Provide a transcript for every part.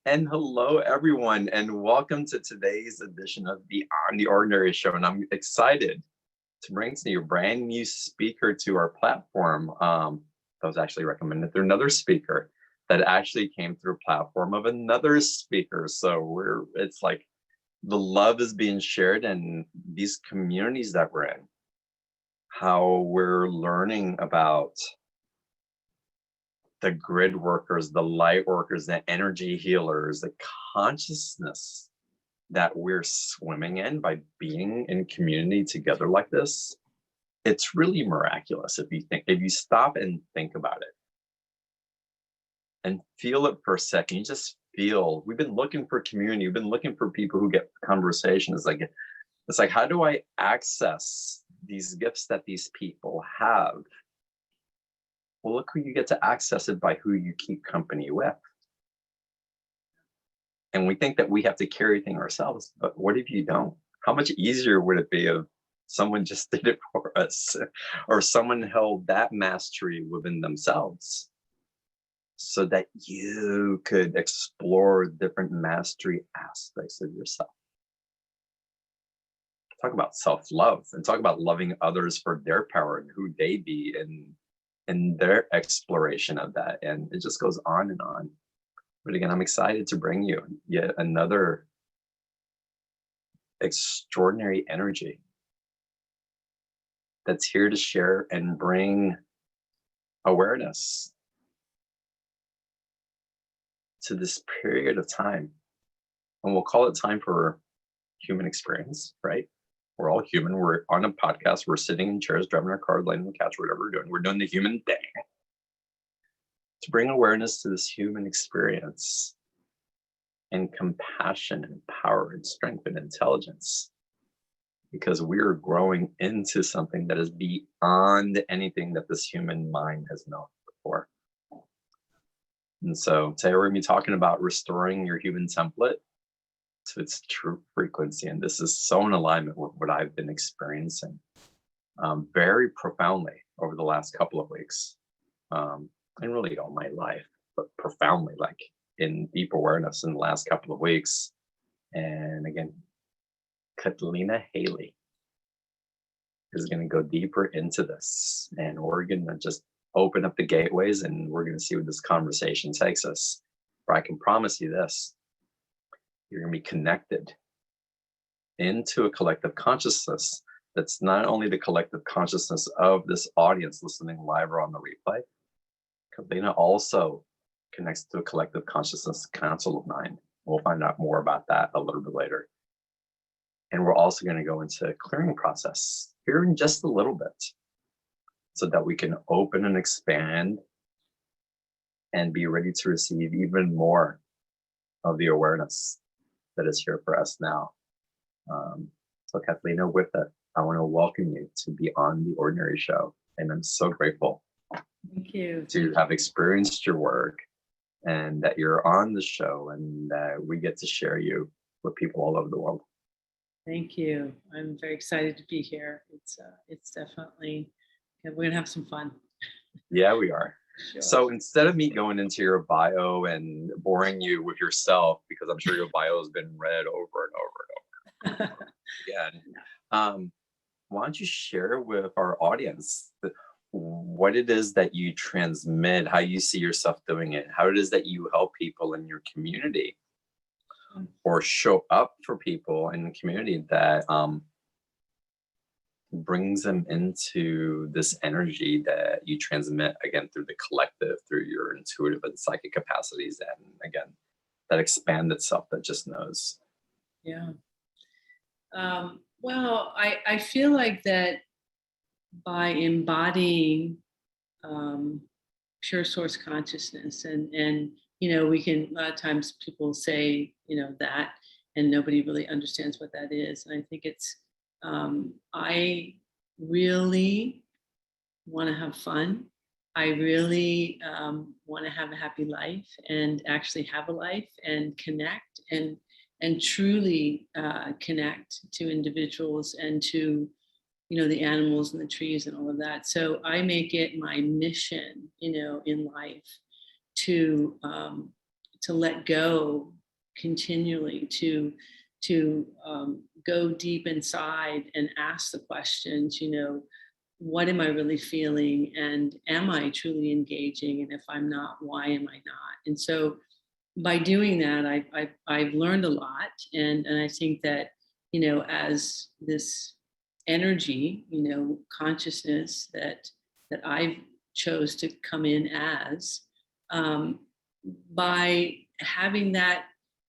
And hello, everyone, and welcome to today's edition of the On the Ordinary Show. And I'm excited to bring to you a brand new speaker to our platform. That was actually recommended through another speaker that actually came through a platform of another speaker. So it's like the love is being shared in these communities that we're in, how we're learning about the grid workers, the light workers, the energy healers, the consciousness that we're swimming in by being in community together like this. It's really miraculous if you stop and think about it and feel it for a second. You just feel, we've been looking for community, we've been looking for people who get conversation. It's like, how do I access these gifts that these people have? Well, look who you get to access it by, who you keep company with. And we think that we have to carry things ourselves, but what if you don't? How much easier would it be if someone just did it for us, or someone held that mastery within themselves so that you could explore different mastery aspects of yourself? Talk about self-love and talk about loving others for their power and who they be and their exploration of that. And it just goes on and on. But again, I'm excited to bring you yet another extraordinary energy that's here to share and bring awareness to this period of time. And we'll call it time for human experience, right? We're all human. We're on a podcast. We're sitting in chairs, driving our car, laying on the couch, whatever we're doing. We're doing the human thing to bring awareness to this human experience and compassion and power and strength and intelligence, because we're growing into something that is beyond anything that this human mind has known before. And so today we're going to be talking about restoring your human template to its true frequency. And this is so in alignment with what I've been experiencing very profoundly over the last couple of weeks, and really all my life, but profoundly, like in deep awareness in the last couple of weeks. And again, Cathleena Hailley is going to go deeper into this, and we're going to just open up the gateways, and we're going to see where this conversation takes us. Where I can promise you this: you're going to be connected into a collective consciousness that's not only the collective consciousness of this audience listening live or on the replay. Cathleena also connects to a collective consciousness council of 9. We'll find out more about that a little bit later. And we're also going to go into a clearing process here in just a little bit, so that we can open and expand and be ready to receive even more of the awareness that is here for us now. So Cathleena, with it, I want to welcome you to be on the Ordinary Show. And I'm so grateful to have experienced your work, and that you're on the show, and we get to share you with people all over the world. Thank you. I'm very excited to be here. It's definitely, we're gonna have some fun. Yeah, we are. Sure. So instead of me going into your bio and boring you with yourself, because I'm sure your bio has been read over and over and over again, why don't you share with our audience what it is that you transmit, how you see yourself doing it, how it is that you help people in your community, or show up for people in the community that brings them into this energy that you transmit, again, through the collective, through your intuitive and psychic capacities, and again, that expand itself, that just knows. Yeah. Well, I feel like that by embodying pure source consciousness, and we can, a lot of times people say that, and nobody really understands what that is. And I think it's I really want to have fun. I really want to have a happy life, and actually have a life, and connect and truly connect to individuals and to the animals and the trees and all of that. So I make it my mission, in life to let go continually to go deep inside and ask the questions, what am I really feeling? And am I truly engaging? And if I'm not, why am I not? And so by doing that, I've learned a lot. And I think that, as this energy, consciousness that I've chose to come in as, by having that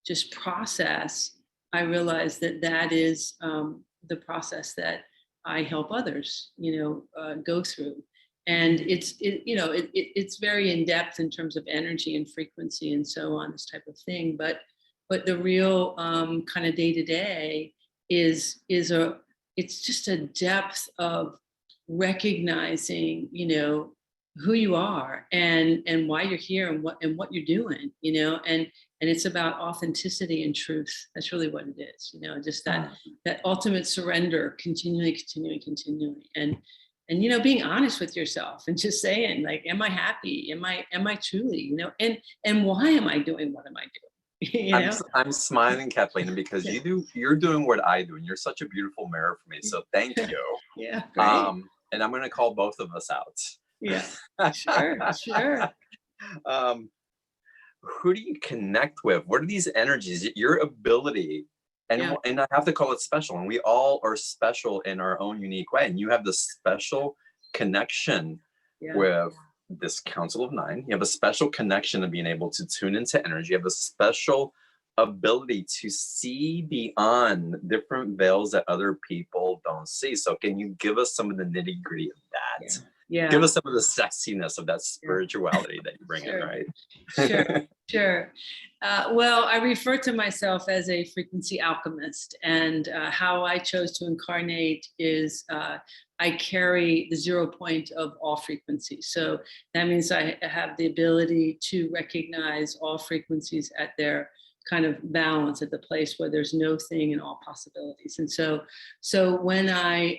just process, I realized that is the process that I help others, go through. And it's very in depth in terms of energy and frequency and so on, this type of thing. But the real kind of day to day is it's just a depth of recognizing, who you are and why you're here and what you're doing, and it's about authenticity and truth. That's really what it is, just that ultimate surrender, continually, and being honest with yourself and just saying, like, am I happy? Am I truly, and why am I doing what am I doing? I'm smiling, Cathleena, because you're doing what I do, and you're such a beautiful mirror for me. So thank you. Yeah, great. And I'm going to call both of us out. Yeah, sure. Who do you connect with? What are these energies? Your ability, and I have to call it special. And we all are special in our own unique way. And you have this special connection with this Council of Nine. You have a special connection of being able to tune into energy. You have a special ability to see beyond different veils that other people don't see. So can you give us some of the nitty gritty of that? Yeah. Give us some of the sexiness of that spirituality that you bring in, right? Sure. Well, I refer to myself as a frequency alchemist, and how I chose to incarnate is I carry the 0 point of all frequencies. So that means I have the ability to recognize all frequencies at their kind of balance, at the place where there's no thing and all possibilities. And so when I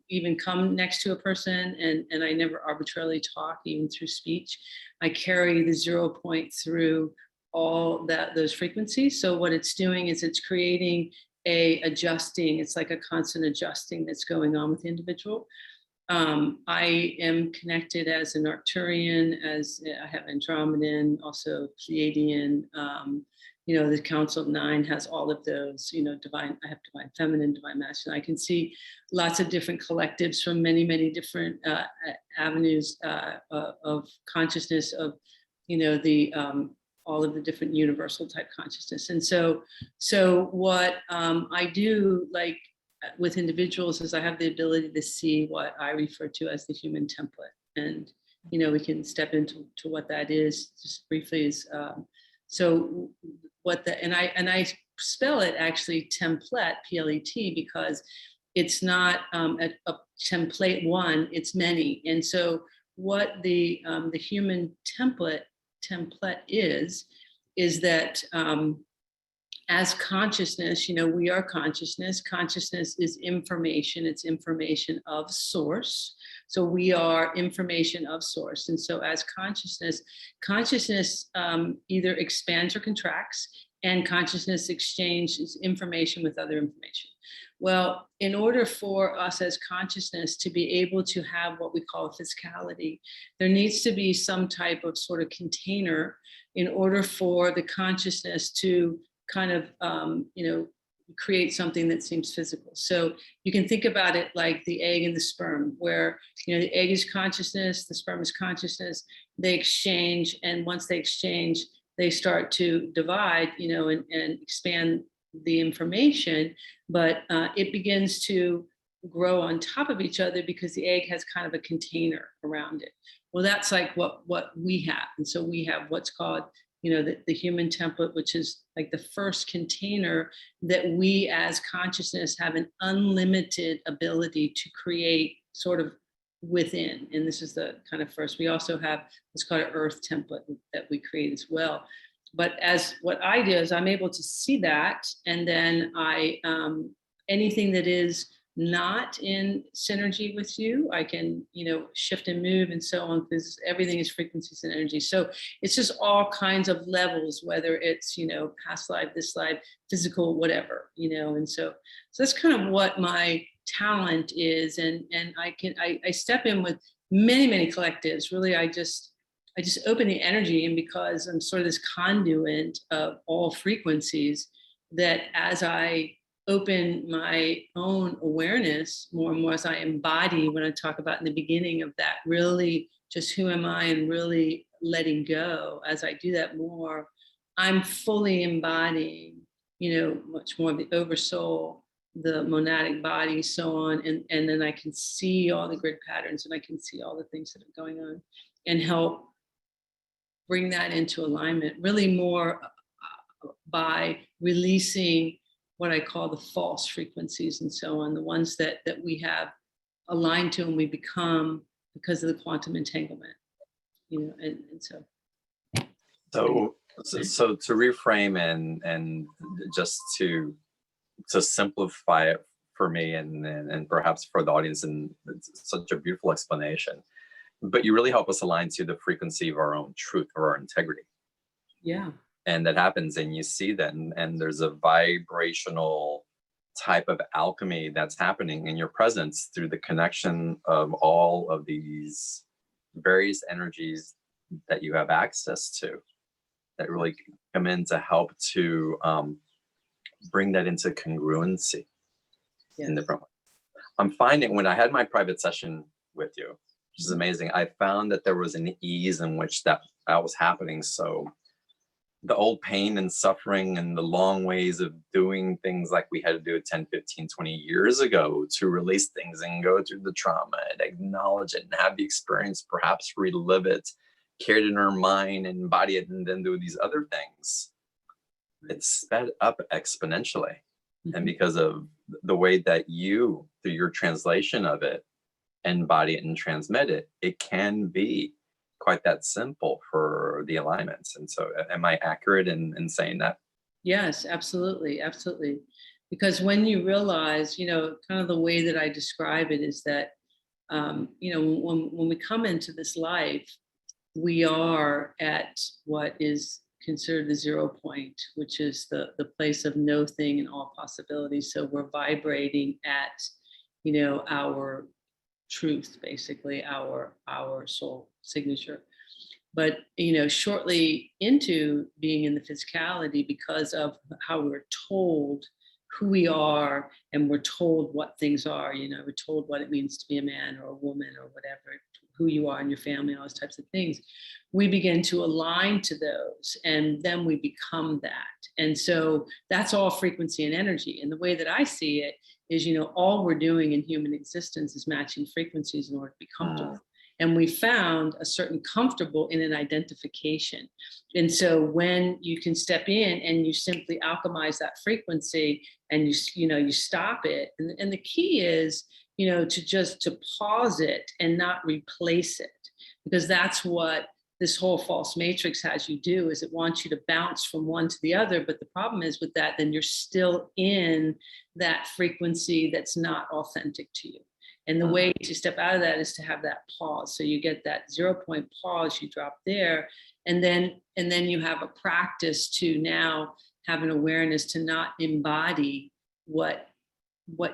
even come next to a person, and I never arbitrarily talk, even through speech, I carry the 0 point through all those frequencies. So what it's doing is it's creating it's like a constant adjusting that's going on with the individual. I am connected as an Arcturian, as I have Andromedan, also Pleiadian. The Council of Nine has all of those, divine. I have divine feminine, divine masculine. I can see lots of different collectives from many, many different avenues of consciousness, of, all of the different universal type consciousness. And so what I do, like with individuals, is I have the ability to see what I refer to as the human template. And, we can step into what that is just briefly. Is so what and I spell it actually Templet, P-L-E-T, because it's not a template one, it's many. And so what the human template is that as consciousness, we are consciousness. Consciousness is information. It's information of source. So we are information of source. And so as consciousness either expands or contracts, and consciousness exchanges information with other information. Well, in order for us as consciousness to be able to have what we call a physicality, there needs to be some type of sort of container in order for the consciousness to kind of, create something that seems physical. So you can think about it like the egg and the sperm, where, the egg is consciousness, the sperm is consciousness, they exchange. And once they exchange, they start to divide, and expand the information, but it begins to grow on top of each other because the egg has kind of a container around it. Well, that's like what we have. And so we have what's called, the human template, which is like the first container that we as consciousness have an unlimited ability to create sort of within. And this is the kind of first. We also have what's called an earth template that we create as well. But as what I do is I'm able to see that, and then I anything that is not in synergy with you, I can, shift and move and so on, because everything is frequencies and energy. So it's just all kinds of levels, whether it's, past life, this life, physical, whatever, and so that's kind of what my talent is. And I step in with many collectives. Really, I just open the energy, and because I'm sort of this conduit of all frequencies, that as I open my own awareness more and more, as I embody, when I talk about in the beginning of that, really just who am I, and really letting go, as I do that more, I'm fully embodying, much more of the oversoul, the monadic body, so on. And then I can see all the grid patterns, and I can see all the things that are going on, and help bring that into alignment, really more by releasing what I call the false frequencies and so on, the ones that we have aligned to and we become because of the quantum entanglement, and so. So to reframe and just to simplify it for me and perhaps for the audience, and it's such a beautiful explanation, but you really help us align to the frequency of our own truth or our integrity. Yeah. And that happens, and you see that, and there's a vibrational type of alchemy that's happening in your presence through the connection of all of these various energies that you have access to, that really come in to help to bring that into congruency. Yes. In different ways. I'm finding, when I had my private session with you, which is amazing, I found that there was an ease in which that was happening. So the old pain and suffering and the long ways of doing things like we had to do it 10, 15, 20 years ago to release things and go through the trauma and acknowledge it and have the experience, perhaps relive it, carry it in our mind and embody it, and then do these other things. It's sped up exponentially. Mm-hmm. And because of the way that you, through your translation of it, embody it and transmit it, it can be quite that simple for the alignments. And so am I accurate in saying that? Yes, absolutely. Because when you realize, kind of the way that I describe it is that, when we come into this life, we are at what is considered the 0 point, which is the place of no thing and all possibilities. So we're vibrating at, our truth, basically our soul signature. But shortly into being in the physicality, because of how we're told who we are, and we're told what things are, we're told what it means to be a man or a woman or whatever, who you are in your family, all those types of things, we begin to align to those, and then we become that. And so that's all frequency and energy. And the way that I see it is, all we're doing in human existence is matching frequencies in order to be comfortable. And we found a certain comfortable in an identification. And so when you can step in and you simply alchemize that frequency, and you stop it. And the key is, to pause it and not replace it, because that's what this whole false matrix has you do, is it wants you to bounce from one to the other. But the problem is with that, then you're still in that frequency that's not authentic to you. And the way to step out of that is to have that pause. So you get that 0 point pause, you drop there, and then you have a practice to now have an awareness to not embody what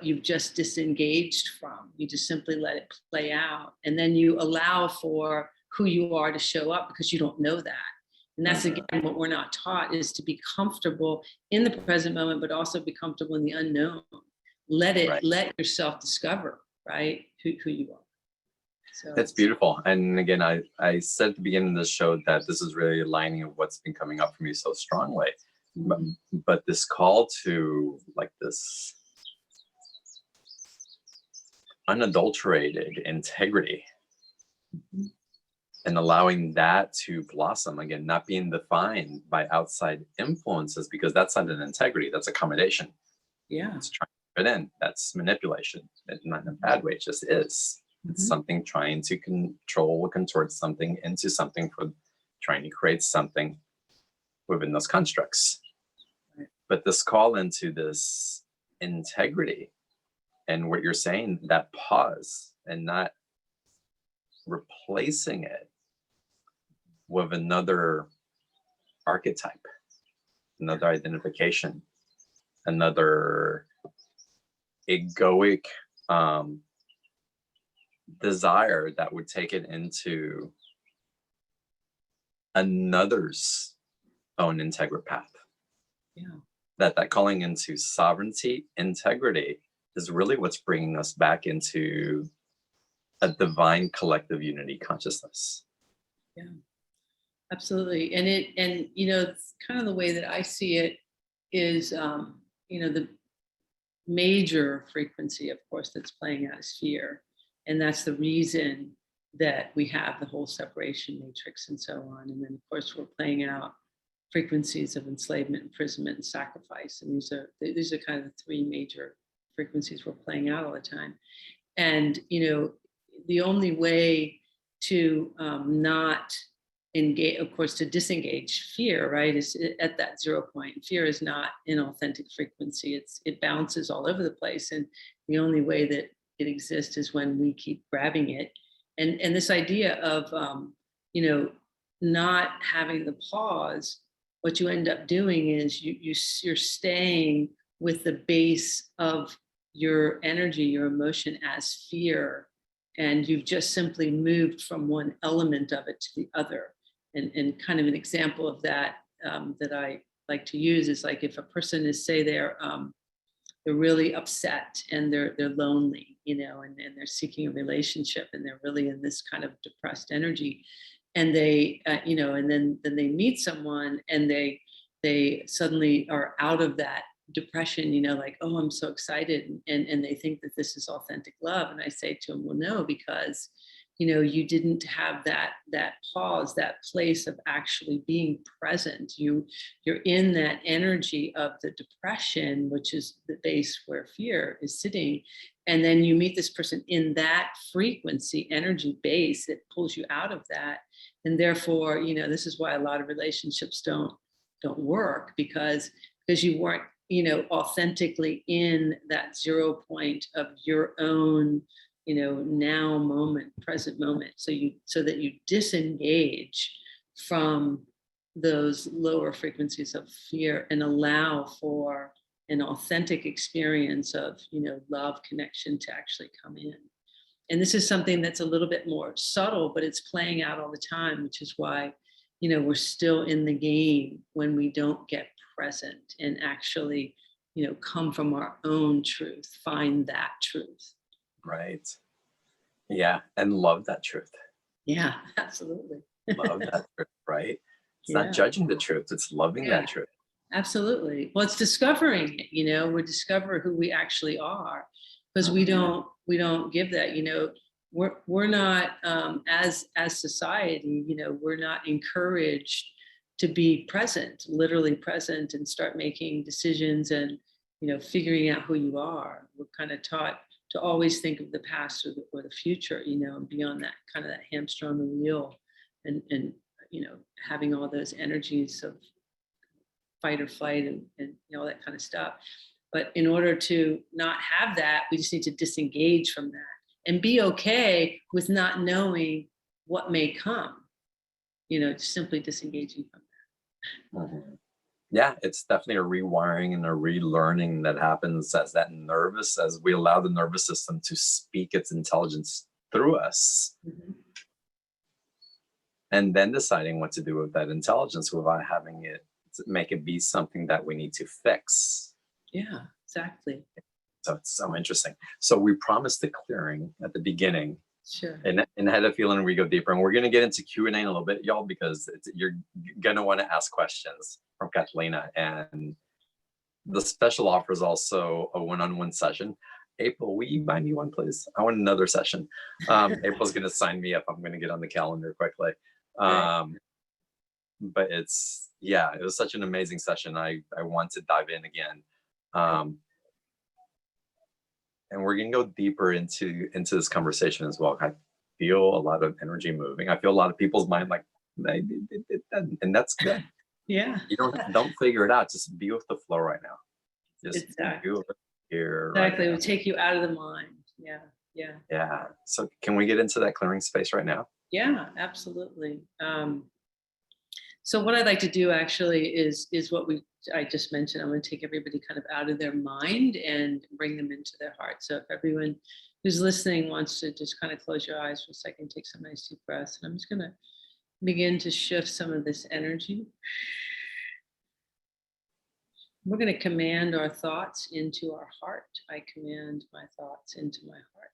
you've just disengaged from. You just simply let it play out. And then you allow for who you are to show up, because you don't know that. And that's, again, what we're not taught, is to be comfortable in the present moment, but also be comfortable in the unknown. Let yourself discover, right, who you are. So that's beautiful. And again, I said at the beginning of the show that this is really aligning of what's been coming up for me so strongly. Mm-hmm. But this call to like this unadulterated integrity, mm-hmm. and allowing that to blossom, again, not being defined by outside influences, because that's not an integrity, that's accommodation. Yeah. It's trying to fit in. That's manipulation. It's not in a bad way, it just is. Mm-hmm. It's something trying to control or contort something into something, for trying to create something within those constructs. Right. But this call into this integrity And what you're saying, that pause and not replacing it with another archetype, another identification, another egoic desire that would take it into another's own integrate path. Yeah. That calling into sovereignty, integrity is really what's bringing us back into a divine collective unity consciousness. Yeah, absolutely. And it's kind of the way that I see it is, the major frequency, of course, that's playing out is fear. And that's the reason that we have the whole separation matrix and so on. And then, of course, we're playing out frequencies of enslavement, imprisonment, and sacrifice. And these are kind of the three major frequencies we're playing out all the time. And, the only way to not engage, of course, to disengage fear, right, is at that 0 point. Fear is not an authentic frequency. It bounces all over the place. And the only way that it exists is when we keep grabbing it. And this idea of, not having the pause, what you end up doing is you're staying with the base of your energy, your emotion as fear. And you've just simply moved from one element of it to the other. And kind of an example of that that I like to use is like if a person is, say, they're really upset and they're lonely, and they're seeking a relationship and they're really in this kind of depressed energy, and they, and then they meet someone and they suddenly are out of that depression, like, oh, I'm so excited, and they think that this is authentic love. And I say to them, well, no, because you didn't have that pause, that place of actually being present. You're in that energy of the depression, which is the base where fear is sitting. And then you meet this person in that frequency, energy base that pulls you out of that. And therefore, this is why a lot of relationships don't work, because you weren't, authentically in that 0 point of your own, now moment, present moment. So that you disengage from those lower frequencies of fear and allow for an authentic experience of, love, connection to actually come in. And this is something that's a little bit more subtle, but it's playing out all the time, which is why, we're still in the game when we don't get present and actually, come from our own truth, find that truth. Right. Yeah. And love that truth. Yeah, absolutely. Love that truth, right? It's not judging the truth, it's loving that truth. Absolutely. Well, it's discovering it, we discover who we actually are, because we don't give that, we're not, as society, we're not encouraged to be present, literally present, and start making decisions and, figuring out who you are. We're kind of taught to always think of the past or the future, and be on that kind of that hamster on the wheel, and having all those energies of fight or flight and all that kind of stuff. But in order to not have that, we just need to disengage from that and be okay with not knowing what may come, simply disengaging from that. Mm-hmm. Yeah, it's definitely a rewiring and a relearning that happens as we allow the nervous system to speak its intelligence through us. Mm-hmm. And then deciding what to do with that intelligence without having it make it be something that we need to fix. Yeah, exactly. So it's so interesting. So we promised the clearing at the beginning. Sure. And had a feeling we go deeper. And we're going to get into Q&A in a little bit, y'all, because you're going to want to ask questions from Cathleena. And the special offer is also a one-on-one session. April, will you buy me one, please? I want another session. April's going to sign me up. I'm going to get on the calendar quickly. But it was such an amazing session. I want to dive in again. And we're going to go deeper into this conversation as well. I feel a lot of energy moving. I feel a lot of people's mind like, and that's good. Yeah. You don't figure it out. Just be with the flow right now. Just exactly. be with it. here. Exactly. Right It would take you out of the mind. Yeah. Yeah. yeah. So can we get into that clearing space right now? Yeah, absolutely. So what I'd like to do actually is what I just mentioned. I'm going to take everybody kind of out of their mind and bring them into their heart. So if everyone who's listening wants to just kind of close your eyes for a second, take some nice deep breaths, and I'm just going to begin to shift some of this energy. We're going to command our thoughts into our heart. I command my thoughts into my heart.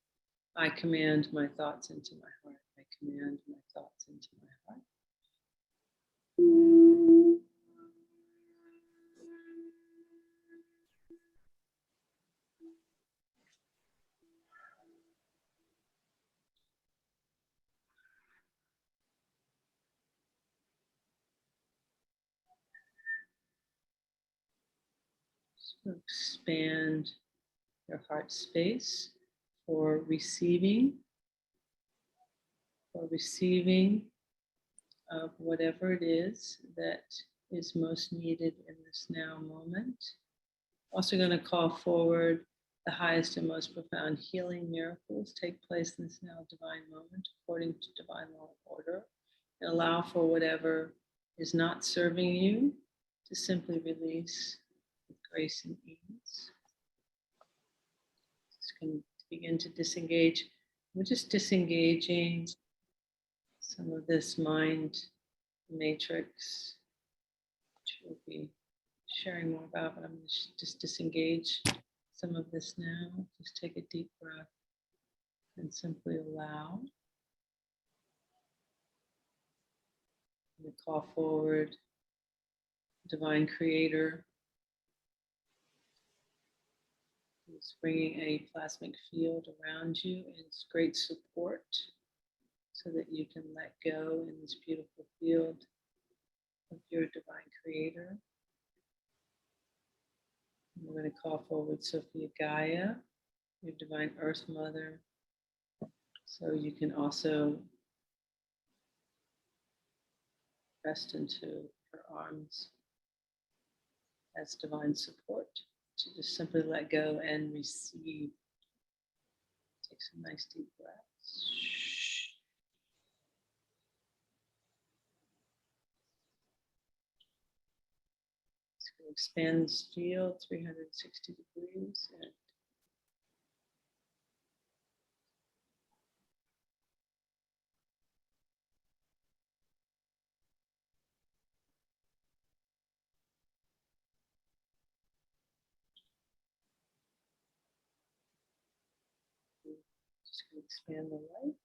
I command my thoughts into my heart. I command my thoughts into my heart. So expand your heart space for receiving of whatever it is that is most needed in this now moment. Also going to call forward the highest and most profound healing miracles take place in this now divine moment according to divine law of order, and allow for whatever is not serving you to simply release with grace and ease. Just going to begin to disengage. We're just disengaging some of this mind matrix, which we'll be sharing more about, but I'm going to just disengage some of this now. Just take a deep breath and simply allow. I'm going to call forward Divine Creator, who's bringing a plasmic field around you and it's great support so that you can let go in this beautiful field of your Divine Creator. And we're going to call forward Sophia Gaia, your Divine Earth Mother, so you can also rest into her arms as divine support to just simply let go and receive. Take some nice deep breaths. Just going to expand this field 360 degrees and just going to expand the light.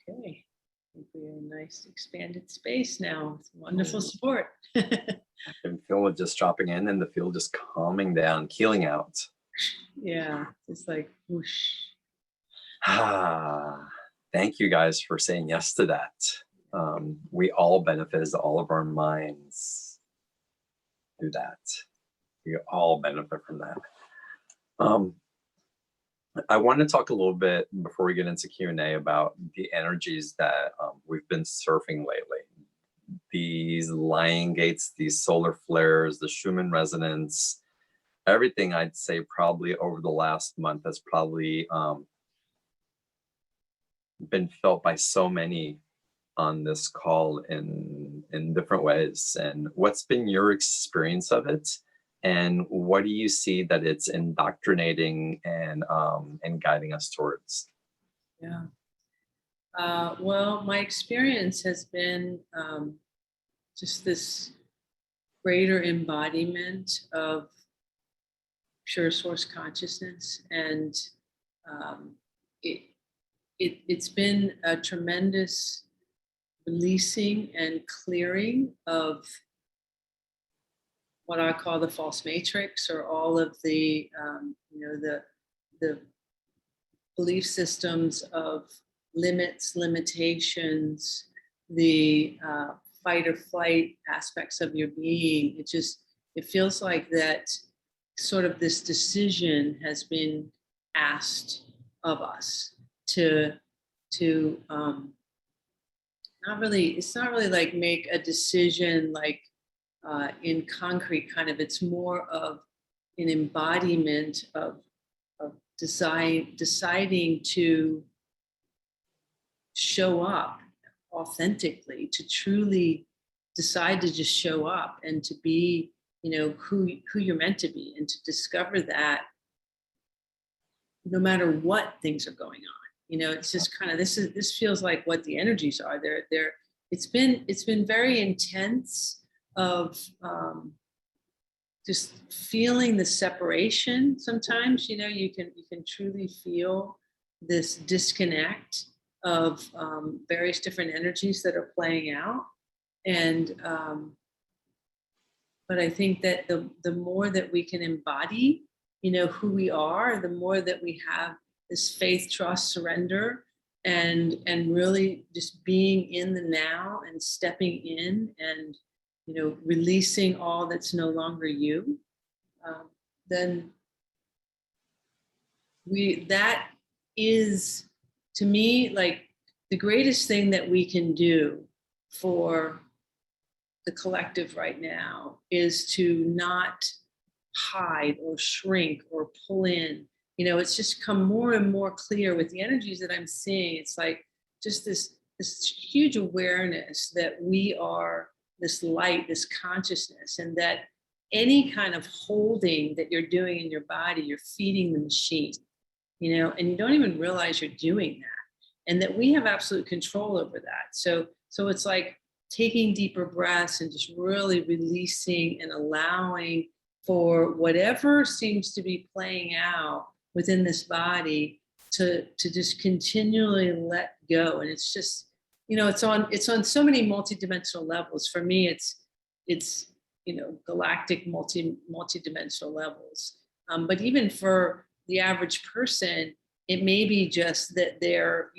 Okay, I think we're in a nice expanded space now. It's wonderful support. I can feel it just dropping in and the field just calming down, healing out. Yeah, it's like whoosh. Thank you guys for saying yes to that. We all benefit as all of our minds do that. We all benefit from that. I want to talk a little bit before we get into Q&A about the energies that we've been surfing lately. These lion gates, these solar flares, the Schumann resonance, everything I'd say probably over the last month has probably been felt by so many on this call in different ways. And what's been your experience of it? And what do you see that it's indoctrinating and guiding us towards? Yeah. Well, my experience has been just this greater embodiment of pure source consciousness, and it's been a tremendous releasing and clearing of what I call the false matrix, or all of the the belief systems of limits, limitations, the fight or flight aspects of your being. It feels like that sort of this decision has been asked of us to it's not really like make a decision like in concrete kind of. It's more of an embodiment of deciding to show up authentically, to truly decide to just show up and to be, who you're meant to be, and to discover that no matter what things are going on. It's just kind of, this feels like what the energies are. It's been very intense of just feeling the separation. Sometimes, you can truly feel this disconnect of various different energies that are playing out. And but I think that the more that we can embody, who we are, the more that we have this faith, trust, surrender, and really just being in the now and stepping in and releasing all that's no longer you, then that is, to me, like the greatest thing that we can do for the collective right now is to not hide or shrink or pull in. It's just come more and more clear with the energies that I'm seeing. It's like just this huge awareness that we are this light, this consciousness, and that any kind of holding that you're doing in your body, you're feeding the machine, and you don't even realize you're doing that, and that we have absolute control over that. So it's like taking deeper breaths and just really releasing and allowing for whatever seems to be playing out within this body to just continually let go. And it's just, it's on so many multidimensional levels. For me, it's galactic multidimensional levels. But even for the average person, it may be just that their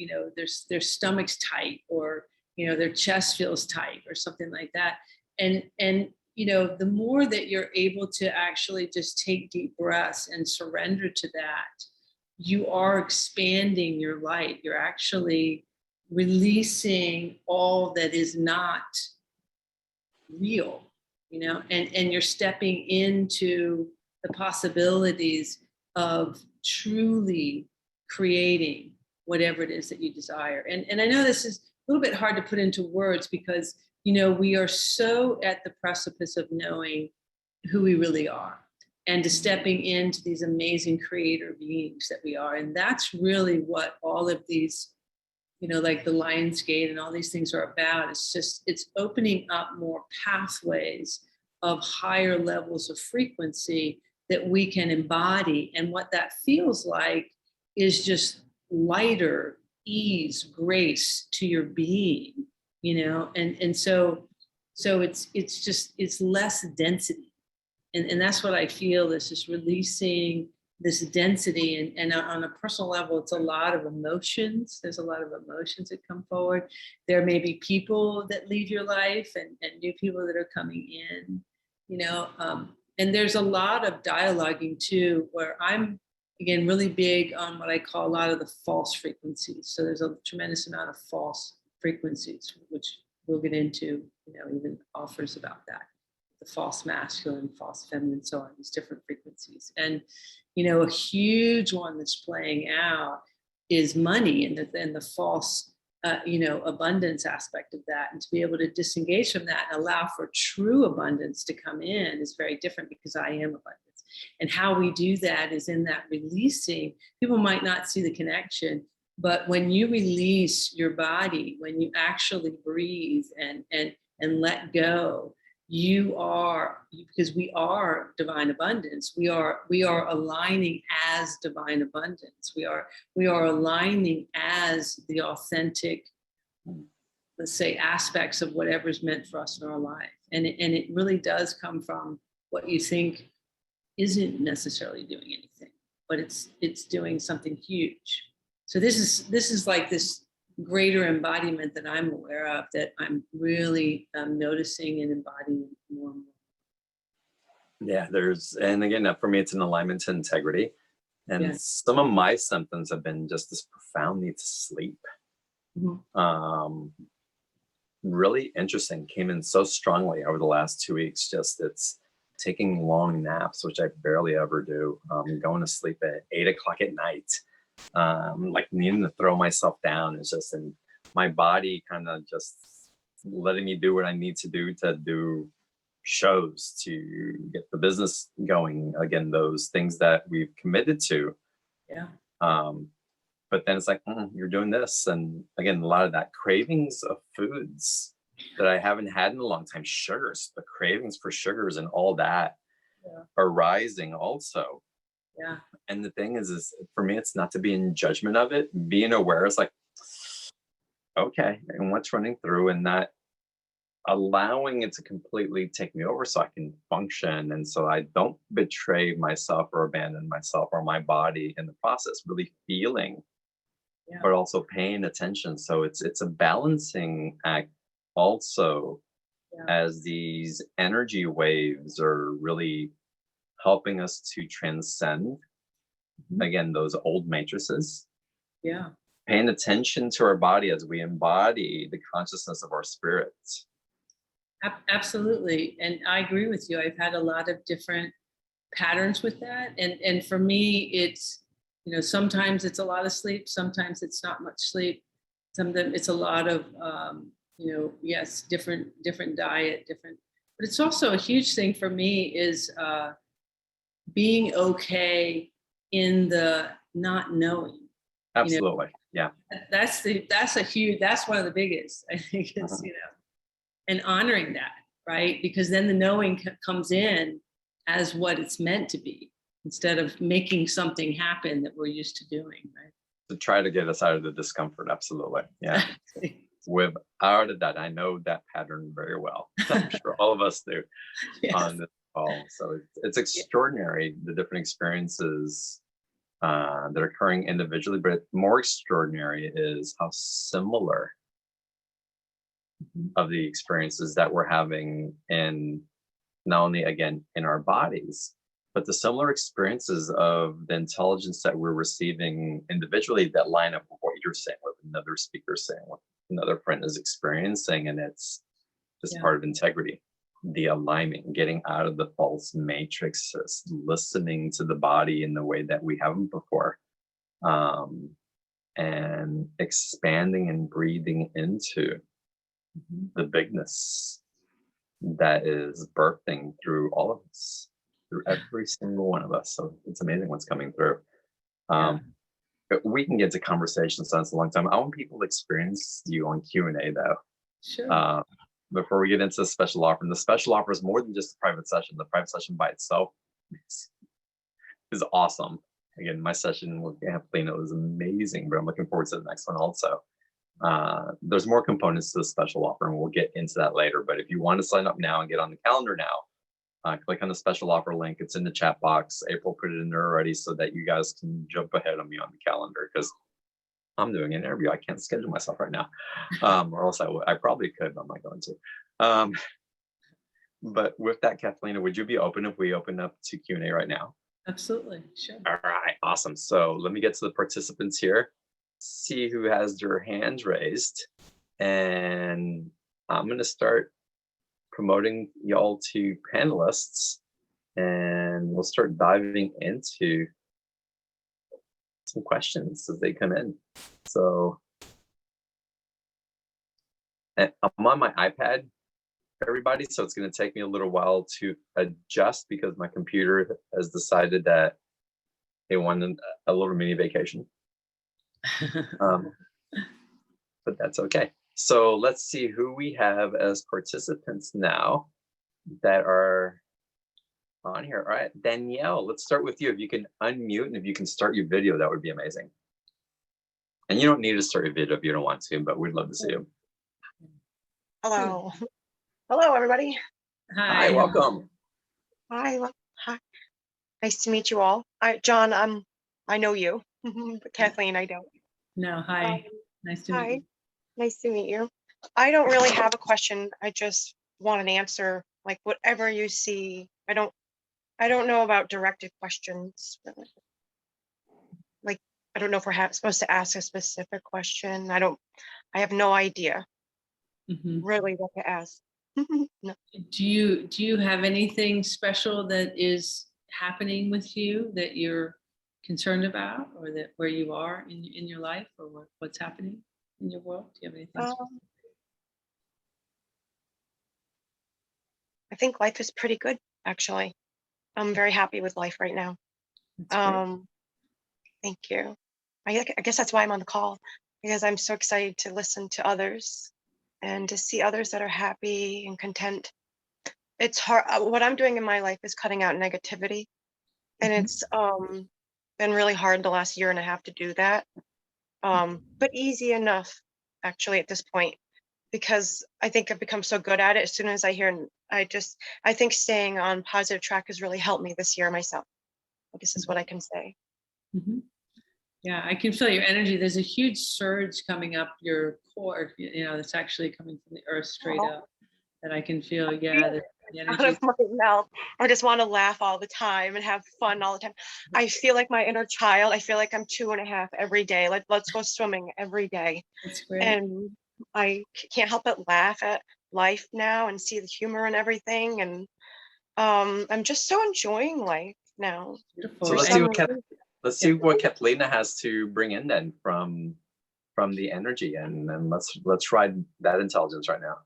stomach's tight, or their chest feels tight, or something like that. And the more that you're able to actually just take deep breaths and surrender to that, you are expanding your light. You're actually releasing all that is not real, and you're stepping into the possibilities of truly creating whatever it is that you desire. And I know this is a little bit hard to put into words, because we are so at the precipice of knowing who we really are, and to stepping into these amazing creator beings that we are. And that's really what all of these, like the Lion's Gate and all these things are about. It's opening up more pathways of higher levels of frequency that we can embody. And what that feels like is just lighter ease, grace to your being, and so it's less density. And that's what I feel, is just releasing this density. And on a personal level, it's a lot of emotions. There's a lot of emotions that come forward. There may be people that leave your life, and new people that are coming in, and there's a lot of dialoguing too, where I'm, again, really big on what I call a lot of the false frequencies. So there's a tremendous amount of false frequencies, which we'll get into, even offers about that. The false masculine, false feminine, so on, these different frequencies. And, a huge one that's playing out is money, and the false, abundance aspect of that. And to be able to disengage from that and allow for true abundance to come in is very different, because I am abundance. And how we do that is in that releasing. People might not see the connection, but when you release your body, when you actually breathe and let go, you are, because we are divine abundance. We are aligning as divine abundance. We are aligning as the authentic, let's say, aspects of whatever's meant for us in our life. And it really does come from what you think isn't necessarily doing anything, but it's doing something huge. So this is like this greater embodiment that I'm aware of, that I'm really noticing and embodying more and more. Yeah, and again, for me, it's an alignment to integrity. And some of my symptoms have been just this profound need to sleep. really interesting. Came in so strongly over the last 2 weeks. Just it's taking long naps, which I barely ever do. Going to sleep at 8 o'clock at night. Like needing to throw myself down. It's just, and my body kind of just letting me do what I need to do shows, to get the business going again, those things that we've committed to. Yeah. But then it's like, you're doing this. And again, a lot of that cravings of foods that I haven't had in a long time, sugars, the cravings for sugars and all that are rising also. Yeah. And the thing is for me, it's not to be in judgment of it. Being aware is like, okay, and what's running through, and not allowing it to completely take me over so I can function. And so I don't betray myself or abandon myself or my body in the process, really feeling, but also paying attention. So it's a balancing act also, as these energy waves are really helping us to transcend, again, those old matrices. Yeah. Paying attention to our body as we embody the consciousness of our spirits. Absolutely. And I agree with you. I've had a lot of different patterns with that. And for me, it's, sometimes it's a lot of sleep, sometimes it's not much sleep. Sometimes it's a lot of, yes, different diet, but it's also a huge thing for me is being okay in the not knowing. Absolutely. Yeah. That's one of the biggest, I think, is, and honoring that, right? Because then the knowing comes in as what it's meant to be, instead of making something happen that we're used to doing, right? To try to get us out of the discomfort. Absolutely. Yeah. Without a doubt, I know that pattern very well. I'm sure all of us do on this call. So it's extraordinary, the different experiences that are occurring individually, but more extraordinary is how similar of the experiences that we're having in, not only again in our bodies, but the similar experiences of the intelligence that we're receiving individually that line up with what you're saying, what another speaker is saying, what another friend is experiencing. And it's just part of integrity, the alignment, getting out of the false matrices, listening to the body in the way that we haven't before, and expanding and breathing into the bigness that is birthing through all of us, through every single one of us. So it's amazing what's coming through. But we can get to conversations. That's a long time. I want people to experience you on Q&A though. Sure. Before we get into the special offer, and the special offer is more than just a private session. The private session by itself is awesome. Again, my session with Cathleena was amazing, but I'm looking forward to the next one also. There's more components to the special offer, and we'll get into that later. But if you want to sign up now and get on the calendar now, click on the special offer link. It's in the chat box. April put it in there already so that you guys can jump ahead of me on the calendar, because I'm doing an interview. I can't schedule myself right now, or else I probably could, but I'm not going to. But with that, Cathleena, would you be open if we open up to Q&A right now? Absolutely. Sure. All right, awesome. So let me get to the participants here, see who has their hands raised, and I'm going to start promoting y'all to panelists, and we'll start diving into some questions as they come in. So I'm on my iPad, everybody, so it's going to take me a little while to adjust because my computer has decided that they wanted a little mini vacation. But that's okay. So let's see who we have as participants now that are on here. All right, Danielle, let's start with you. If you can unmute and if you can start your video, that would be amazing. And you don't need to start your video if you don't want to, but we'd love to see you. Hello. Hello, everybody. Hi, welcome. Hi. Hi. Nice to meet you all. John, I know you, but Kathleen, I don't. No, hi. Nice to meet you. Nice to meet you. I don't really have a question. I just want an answer, like whatever you see. I don't know about directed questions. Like, I don't know if we're supposed to ask a specific question. I have no idea. really what to ask. No. Do you have anything special that is happening with you that you're concerned about, or that where you are in your life, or what's happening in your world? Do you have anything special? I think life is pretty good, actually. I'm very happy with life right now. That's great. Thank you. I guess that's why I'm on the call, because I'm so excited to listen to others and to see others that are happy and content. It's hard. What I'm doing in my life is cutting out negativity, and it's been really hard the last year and a half to do that. But easy enough, actually, at this point, because I think I've become so good at it. As soon as I hear, I think staying on positive track has really helped me this year myself. I guess is what I can say. Yeah, I can feel your energy. There's a huge surge coming up your core, that's actually coming from the earth straight up, that I can feel. Yeah, the Out energy. of my mouth. I just want to laugh all the time and have fun all the time. I feel like my inner child. I feel like I'm 2.5 every day. Let's go swimming every day. That's great. And I can't help but laugh at life now and see the humor and everything. And I'm just so enjoying life now. Beautiful. So let's see Yeah. what Cathleena has to bring in then from the energy, and let's ride that intelligence right now.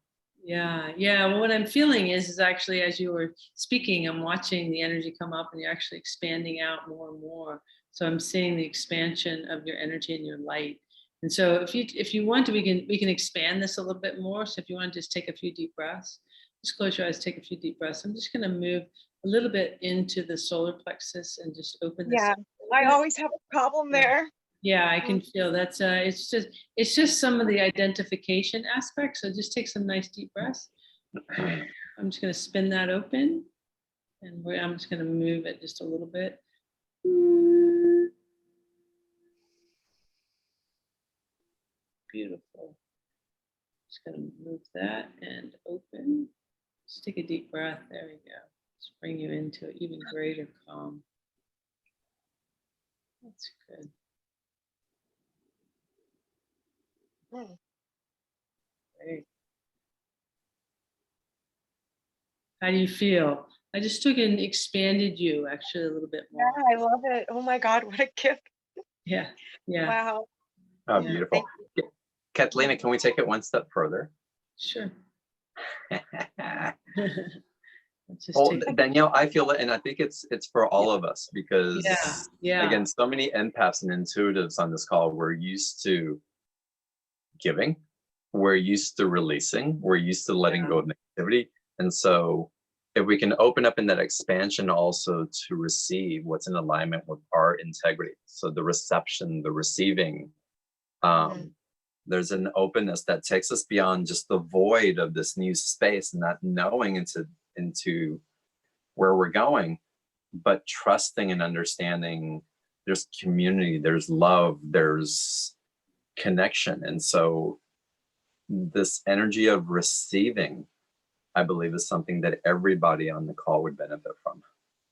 Yeah. Well, what I'm feeling is actually, as you were speaking, I'm watching the energy come up, and you're actually expanding out more and more. So I'm seeing the expansion of your energy and your light. And so if you want to, we can expand this a little bit more. So if you want to just take a few deep breaths, just close your eyes, take a few deep breaths. I'm just going to move a little bit into the solar plexus and just open this up. I always have a problem there. Yeah, I can feel that's it's just some of the identification aspects. So just take some nice deep breaths. I'm just going to spin that open, and I'm just going to move it just a little bit. Beautiful. Just going to move that and open. Just take a deep breath. There we go. Just bring you into even greater calm. That's good. Great. How do you feel? I just took and expanded you actually a little bit more. Yeah, I love it. Oh my God, what a gift. Yeah. Wow. Oh, Yeah. beautiful. Cathleena, can we take it one step further? Sure. Well, Danielle, I feel it, and I think it's for all of us, because yeah. again, so many empaths and intuitives on this call, we're used to giving, we're used to releasing, we're used to letting go of negativity. And so if we can open up in that expansion also to receive what's in alignment with our integrity, so the reception, the receiving, there's an openness that takes us beyond just the void of this new space, not knowing into where we're going, but trusting and understanding there's community, there's love, there's connection. And so this energy of receiving, I believe, is something that everybody on the call would benefit from.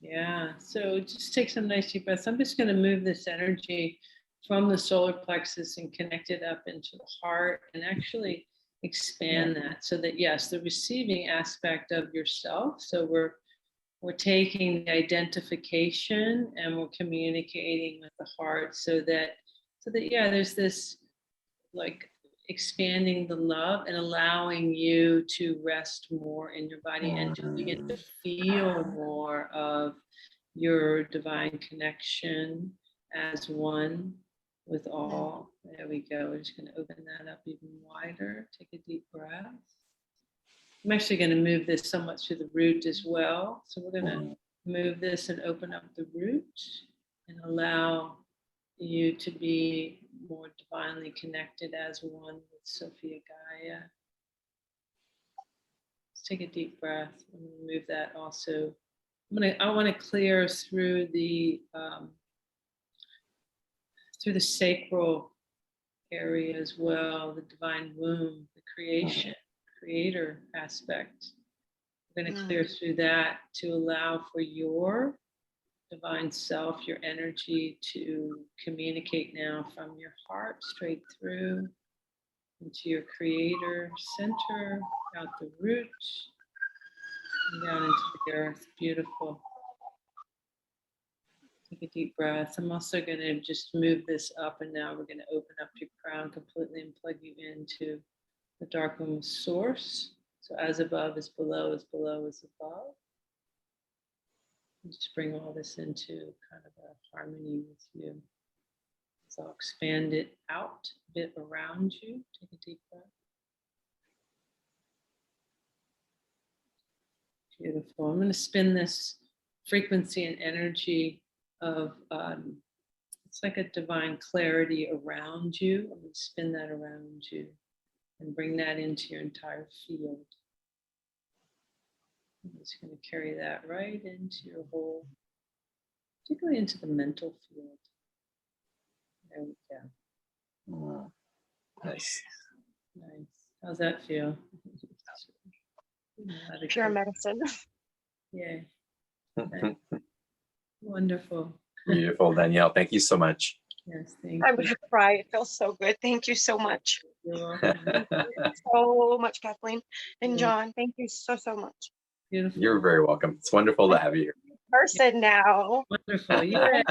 Yeah. So just take some nice deep breaths. I'm just going to move this energy from the solar plexus and connect it up into the heart, and actually expand that, so that yes, the receiving aspect of yourself. So we're taking the identification and we're communicating with the heart, so that there's this like expanding the love and allowing you to rest more in your body and to begin to feel more of your divine connection as one with all. There we go. We're just going to open that up even wider. Take a deep breath. I'm actually going to move this somewhat to the root as well. So we're going to move this and open up the root and allow you to be more divinely connected as one with Sophia Gaia. Let's take a deep breath. I'm going to move that also. I want to clear through the sacral area as well, the divine womb, the creator aspect. We're going to clear through that to allow for your divine self, your energy to communicate now from your heart straight through. into your creator center, out the root, and down into the earth. Beautiful. Take a deep breath. I'm also going to just move this up, and now we're going to open up your crown completely and plug you into the dark room source. So as above is below, as below is above. And just bring all this into kind of a harmony with you. So I'll expand it out a bit around you. Take a deep breath. Beautiful. I'm going to spin this frequency and energy of, it's like a divine clarity around you. I'm going to spin that around you and bring that into your entire field. I'm just going to carry that right into your whole, particularly into the mental field. There we go. Nice. Nice. How's that feel? Pure medicine. Yay. Okay. Wonderful. Beautiful, Danielle. Thank you so much. Yes, thank I'm you. gonna cry. It feels so good. Thank you so much. You're welcome. So much, Kathleen and Yeah. John. Thank you so much. Beautiful. You're very welcome. It's wonderful to have you here. Person now. Wonderful. Yay.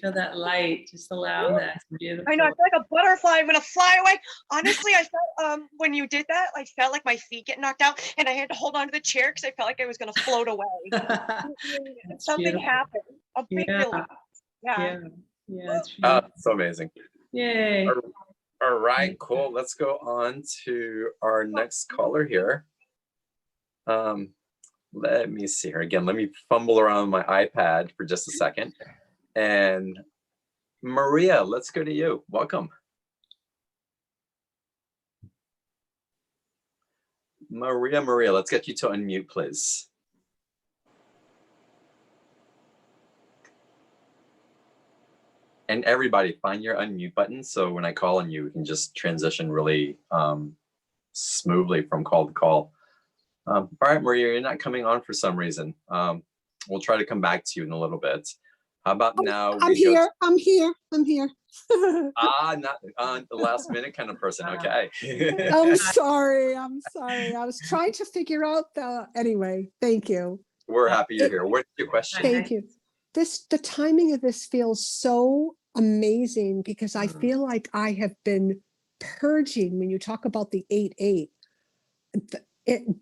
Feel that light. Just allow that. It's beautiful. I know. I feel like a butterfly. I'm gonna fly away. Honestly, I felt when you did that, I felt like my feet get knocked out, and I had to hold on to the chair because I felt like I was gonna float away. That's Something beautiful. happened. A big Yeah. release. Yeah. Yeah. It's beautiful. So amazing. Yay. All right, cool. Let's go on to our next caller here. Let me see here again. Let me fumble around my iPad for just a second. And Maria, let's go to you. Welcome. Maria, let's get you to unmute, please. And everybody, find your unmute button. So when I call on you, we can just transition really smoothly from call to call. All right, Maria, you're not coming on for some reason. We'll try to come back to you in a little bit. How about now? I'm here. I'm here. Not on the last minute kind of person. Okay. I'm sorry. I was trying to figure out anyway, thank you. We're happy you're here. What's your question? Thank you. The timing of this feels so amazing because I feel like I have been purging when you talk about the 8-8.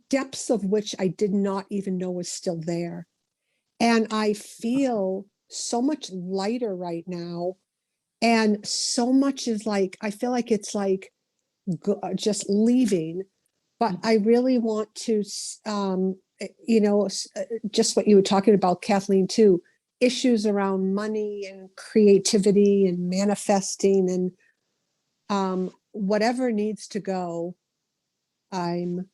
Depths of which I did not even know was still there. And I feel so much lighter right now. And so much is like, I feel like it's like just leaving. But I really want to, just what you were talking about, Kathleen, too, issues around money and creativity and manifesting and whatever needs to go. I'm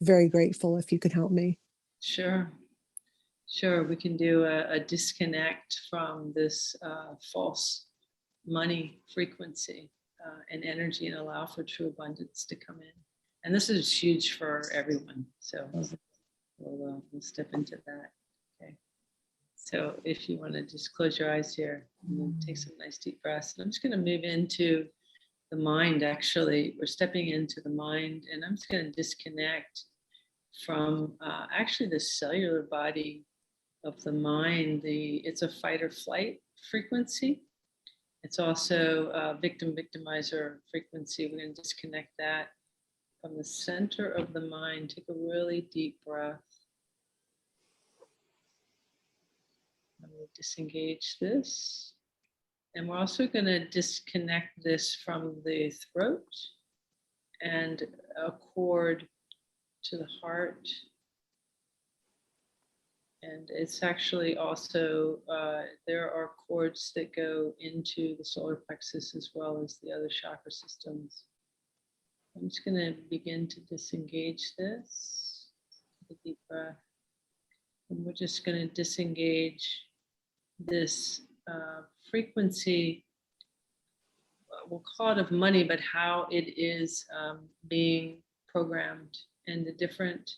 very grateful if you could help me. Sure. We can do a disconnect from this false money frequency and energy and allow for true abundance to come in. And this is huge for everyone. So we'll step into that. Okay. So if you want to just close your eyes here and then take some nice deep breaths. And I'm just going to move into the mind, actually. We're stepping into the mind, and I'm just going to disconnect from actually the cellular body of the mind. It's a fight or flight frequency. It's also a victimizer frequency. We're going to disconnect that from the center of the mind. Take a really deep breath. And we'll disengage this. And we're also going to disconnect this from the throat and a cord to the heart. And it's actually also, there are cords that go into the solar plexus as well as the other chakra systems. I'm just going to begin to disengage this. Take a deep breath. And we're just going to disengage this frequency, we'll call it of money, but how it is being programmed and the different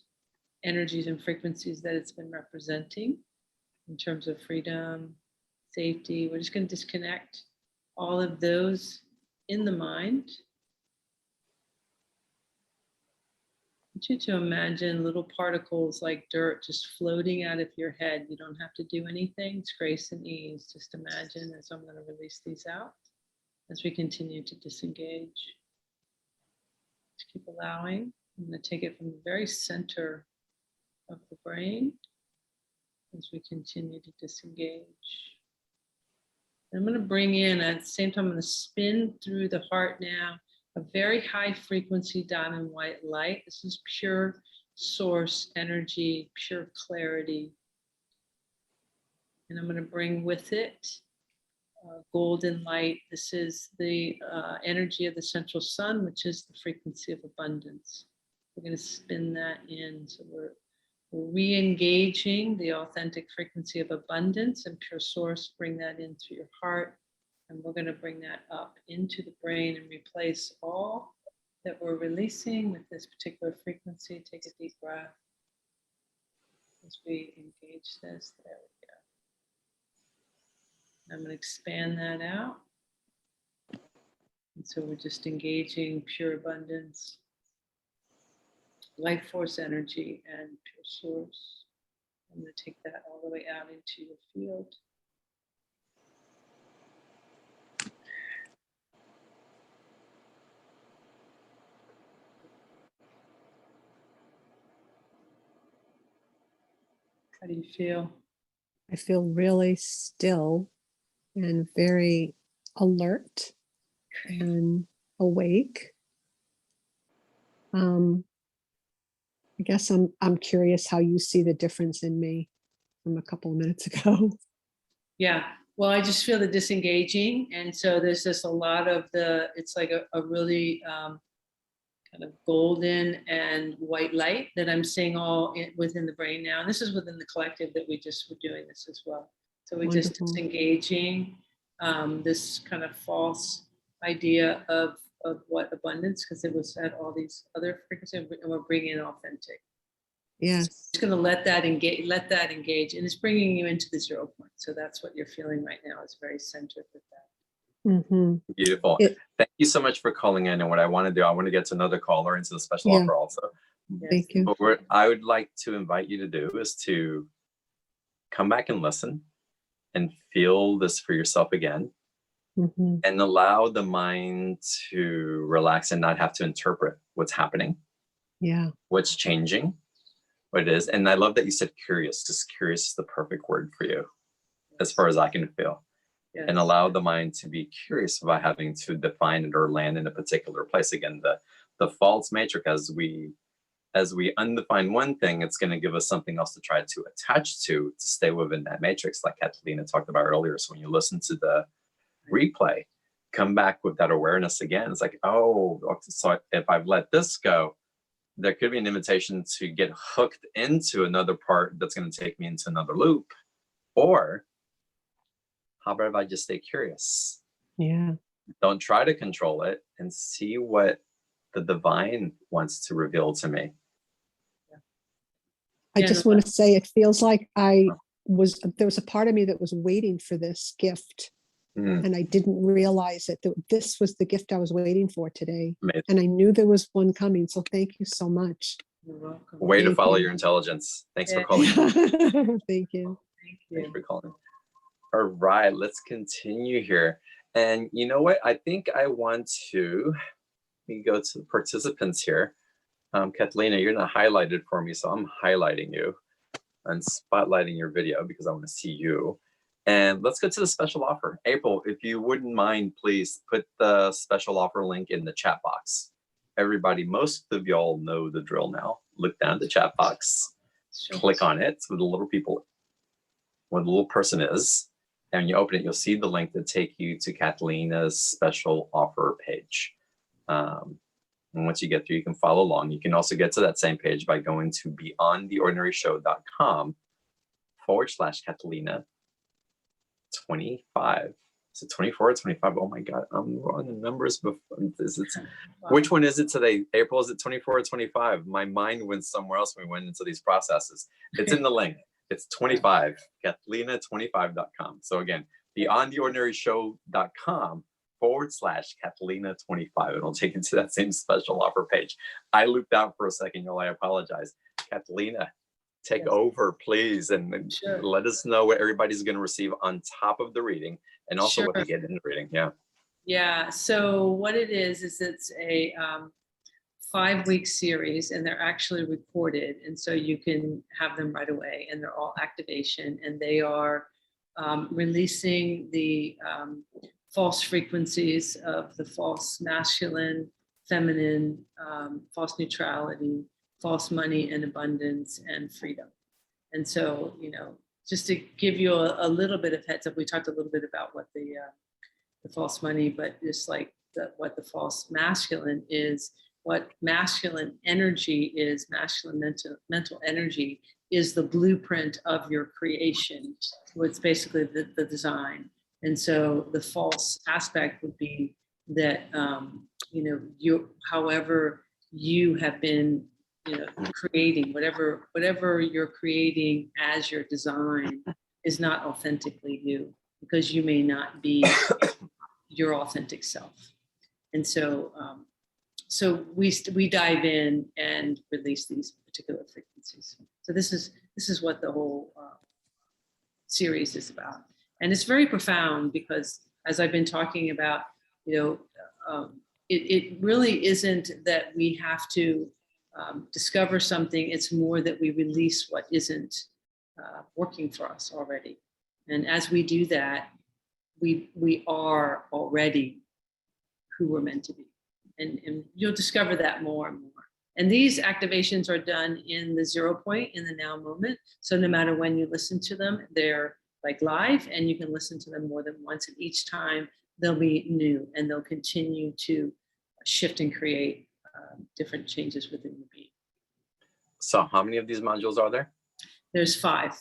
energies and frequencies that it's been representing in terms of freedom, safety. We're just going to disconnect all of those in the mind want you to imagine little particles like dirt just floating out of your head. You don't have to do anything. It's grace and ease. Just imagine as I'm going to release these out as we continue to disengage. Just keep allowing. I'm going to take it from the very center of the brain as we continue to disengage. I'm going to bring in, at the same time, I'm going to spin through the heart now, a very high frequency diamond white light. This is pure source energy, pure clarity. And I'm going to bring with it golden light. This is the energy of the central sun, which is the frequency of abundance. We're going to spin that in. So we're re-engaging the authentic frequency of abundance and pure source. Bring that in through your heart. And we're going to bring that up into the brain and replace all that we're releasing with this particular frequency. Take a deep breath as we engage this. There we go. I'm going to expand that out. And so we're just engaging pure abundance, life force energy, and pure source. I'm going to take that all the way out into your field. How do you feel? I feel really still and very alert and awake. I guess I'm curious how you see the difference in me from a couple of minutes ago. Yeah, well, I just feel the disengaging. And so there's just a lot of it's like a really kind of golden and white light that I'm seeing all within the brain now. And this is within the collective that we just were doing this as well. So we're just Wonderful. disengaging this kind of false idea of what abundance, because it was at all these other frequencies, and we're bringing in authentic. Yes. So just going to let that engage, and it's bringing you into the 0 point. So that's what you're feeling right now, is very centered with that. Mm-hmm. Beautiful. Thank you so much for calling in. And what I want to do, I want to get to another caller into the special Yeah. offer also. Yes. Thank you. But what I would like to invite you to do is to come back and listen and feel this for yourself again, Mm-hmm. and allow the mind to relax and not have to interpret what's happening, Yeah. what's changing, what it is. And I love that you said curious, because curious is the perfect word for you, as far as I can feel. Yes. And allow the mind to be curious without having to define it or land in a particular place. Again, the false matrix, as we undefine one thing, it's going to give us something else to try to attach to stay within that matrix, like Cathleena talked about earlier. So when you listen to the replay, come back with that awareness again. It's like, oh, so if I've let this go, there could be an invitation to get hooked into another part that's going to take me into another loop. Or how about if I just stay curious? Yeah. Don't try to control it and see what the divine wants to reveal to me. I just want to say, it feels like there was a part of me that was waiting for this gift. And I didn't realize that this was the gift I was waiting for today. Amazing. And I knew there was one coming. So thank you so much. You're welcome. Way to Thank follow you. your intelligence. Thanks for Yeah. calling. Thank you. Thank Thanks you. for calling. All right, let's continue here. And you know what? I think I want to go to the participants here. Cathleena, you're not highlighted for me, so I'm highlighting you and spotlighting your video because I want to see you. And let's go to the special offer. April, if you wouldn't mind, please put the special offer link in the chat box. Everybody, most of y'all know the drill now. Look down at the chat box, click on it with the little people, where the little person is, and when you open it, you'll see the link that take you to Cathleena's special offer page. And once you get through, you can follow along. You can also get to that same page by going to beyondtheordinaryshow.com/Cathleena 25. Is it 24 or 25? Oh my God, I'm wrong. The numbers before. Which one is it today? April, is it 24 or 25? My mind went somewhere else when we went into these processes. It's in the link. It's 25, Cathleena25.com. So again, beyondtheordinaryshow.com Cathleena25. It'll take you to that same special offer page. I looped out for a second, y'all. I apologize. Cathleena, take Yes. over, please, and Sure. let us know what everybody's going to receive on top of the reading, and also what Sure. they get in the reading. Yeah. Yeah. So what it is it's a 5-week series, and they're actually recorded, and so you can have them right away, and they're all activation, and they are releasing the false frequencies of the false masculine, feminine, false neutrality, false money and abundance and freedom. And so, just to give you a little bit of heads up, we talked a little bit about what the false money, but just like what the false masculine is, what masculine energy is, masculine mental energy is the blueprint of your creation. It's basically the design. And so the false aspect would be that, however you have been, creating, whatever you're creating as your design is not authentically you, because you may not be your authentic self. And so, we dive in and release these particular frequencies. So this is what the whole series is about, and it's very profound because, as I've been talking about, it really isn't that we have to discover something. It's more that we release what isn't working for us already, and as we do that, we are already who we're meant to be. And you'll discover that more and more. And these activations are done in the 0 point, in the now moment. So no matter when you listen to them, they're like live, and you can listen to them more than once. And each time they'll be new, and they'll continue to shift and create different changes within the being. So how many of these modules are there? There's 5.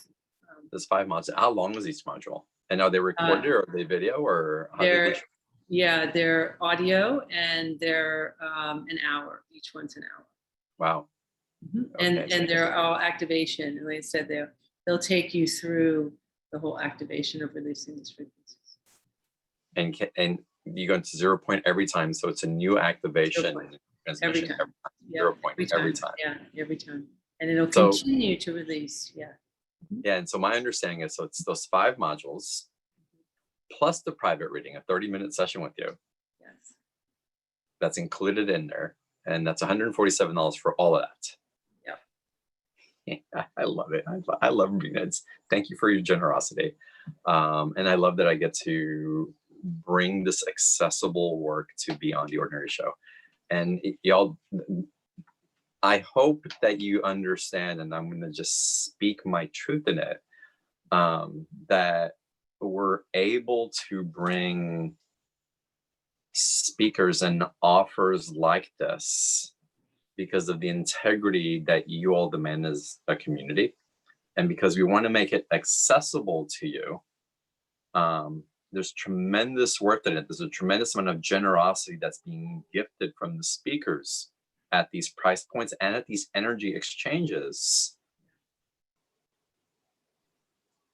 There's 5 modules. How long is each module? And are they recorded or are they video, or how did they? Yeah, they're audio, and they're an hour. Each one's an hour. Wow. Mm-hmm. Okay. And they're all activation. And like I said, they'll take you through the whole activation of releasing these frequencies. And you go into 0 point every time, so it's a new activation. Every time. Yeah, 0 point every time. Yeah, every time. And it'll continue to release. Yeah. Mm-hmm. Yeah, and so my understanding is, so it's those 5 modules plus the private reading, a 30-minute session with you. Yes. That's included in there, and that's $147 for all of that. Yeah. Yeah, I love it. I love reading it. Thank you for your generosity, and I love that I get to bring this accessible work to Beyond the Ordinary Show. And y'all, I hope that you understand, and I'm going to just speak my truth in it, that we're able to bring speakers and offers like this because of the integrity that you all demand as a community, and because we want to make it accessible to you. There's tremendous worth in it. There's a tremendous amount of generosity that's being gifted from the speakers at these price points and at these energy exchanges.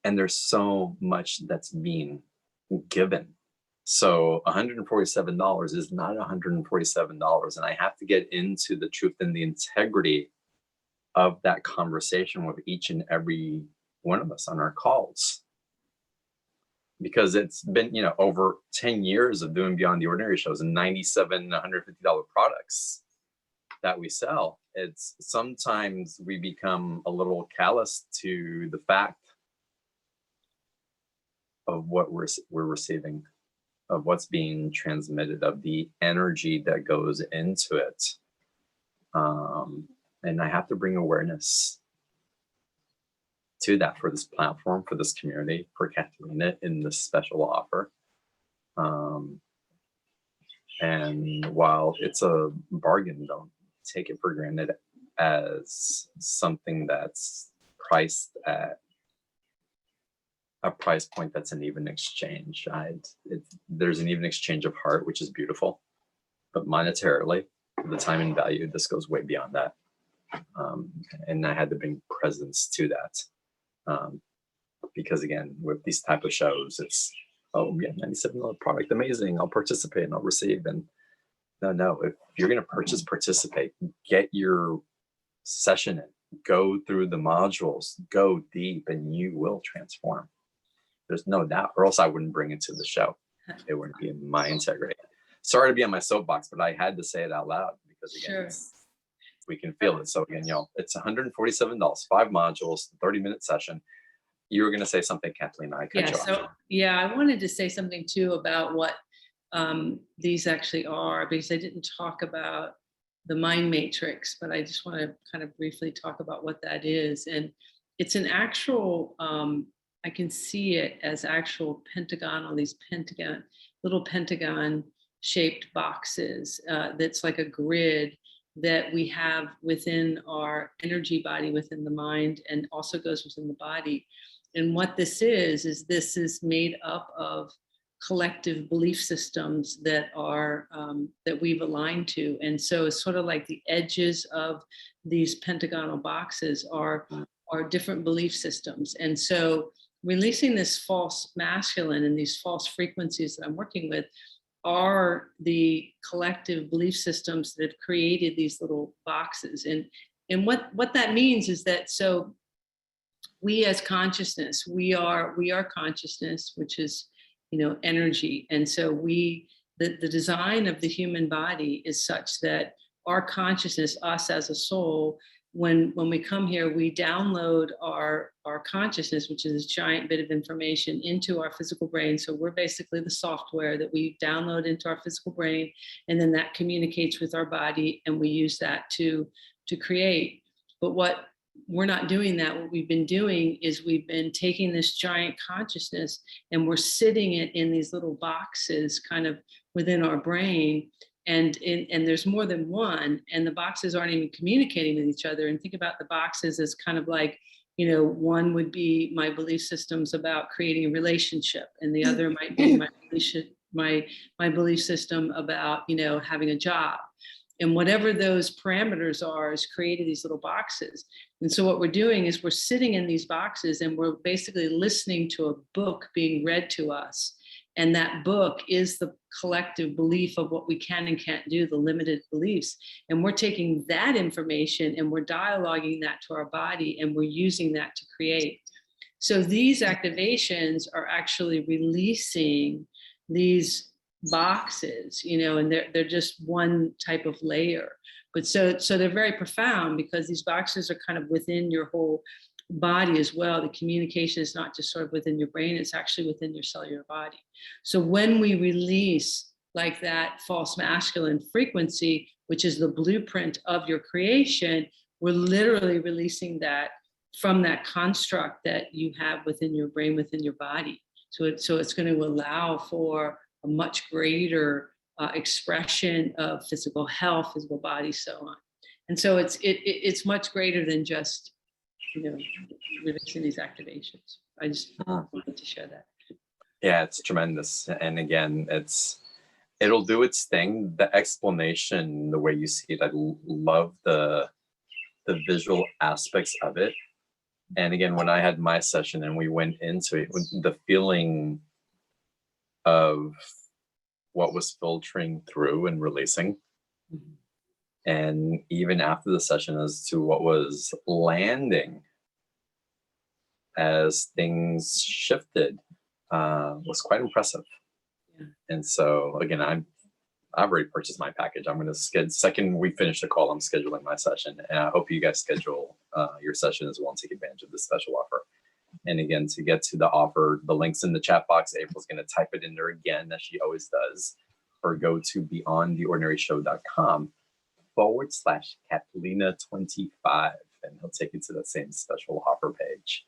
And there's so much that's being given. So $147 is not $147. And I have to get into the truth and the integrity of that conversation with each and every one of us on our calls. Because it's been, over 10 years of doing Beyond the Ordinary shows and $97, $150 products that we sell. It's sometimes we become a little callous to the fact of what we're receiving, of what's being transmitted, of the energy that goes into it. And I have to bring awareness to that for this platform, for this community, for Cathleena in this special offer. And while it's a bargain, don't take it for granted as something that's priced at a price point that's an even exchange. There's an even exchange of heart, which is beautiful, but monetarily, the time and value, this goes way beyond that. And I had to bring presence to that. Because again, with these type of shows, oh yeah, $97 product, amazing, I'll participate and I'll receive. And no, if you're going to participate, get your session in, go through the modules, go deep, and you will transform. There's no doubt, or else I wouldn't bring it to the show. It wouldn't be in my integrity. Sorry to be on my soapbox, but I had to say it out loud because again, we can feel it. So again, y'all, it's $147, 5 modules, 30-minute session. You were going to say something, Cathleena. I cut you off. So yeah, I wanted to say something too about what these actually are, because I didn't talk about the mind matrix, but I just want to kind of briefly talk about what that is. And it's an actual, I can see it as actual pentagonal, these little pentagon shaped boxes that's like a grid that we have within our energy body, within the mind, and also goes within the body. And what this is this is made up of collective belief systems that are that we've aligned to. And so it's sort of like the edges of these pentagonal boxes are different belief systems. And so releasing this false masculine and these false frequencies that I'm working with are the collective belief systems that have created these little boxes. And what that means is that, so we as consciousness, we are consciousness, which is, energy. And so the design of the human body is such that our consciousness, us as a soul, when we come here, we download our consciousness, which is a giant bit of information, into our physical brain. So we're basically the software that we download into our physical brain, and then that communicates with our body, and we use that to create. But what we're not doing that. What we've been doing is we've been taking this giant consciousness and we're sitting it in these little boxes kind of within our brain. And there's more than one, and the boxes aren't even communicating with each other. And think about the boxes as kind of like, one would be my belief systems about creating a relationship, and the other might be my belief system about, having a job. And whatever those parameters are is created these little boxes. And so what we're doing is we're sitting in these boxes and we're basically listening to a book being read to us. And that book is the collective belief of what we can and can't do, the limited beliefs. And we're taking that information and we're dialoguing that to our body, and we're using that to create. So these activations are actually releasing these boxes, and they're just one type of layer. But so they're very profound, because these boxes are kind of within your whole body as well. The communication is not just sort of within your brain, it's actually within your cellular body. So when we release like that false masculine frequency, which is the blueprint of your creation, we're literally releasing that from that construct that you have within your brain, within your body. So it's going to allow for a much greater expression of physical health, physical body, so on. And so it's much greater than just, releasing these activations. I just wanted to share that. Yeah, it's tremendous. And again, it'll do its thing. The explanation, the way you see it, I love the visual aspects of it. And again, when I had my session and we went into it, the feeling of what was filtering through and releasing, and even after the session as to what was landing as things shifted, was quite impressive. Yeah. And so again, I've already purchased my package. I'm going to schedule, second we finish the call, I'm scheduling my session, and I hope you guys schedule your session as well and take advantage of this special offer. And again, to get to the offer, the link's in the chat box. April's going to type it in there again, as she always does, or go to beyondtheordinaryshow.com/Cathleena25, and he'll take you to that same special offer page.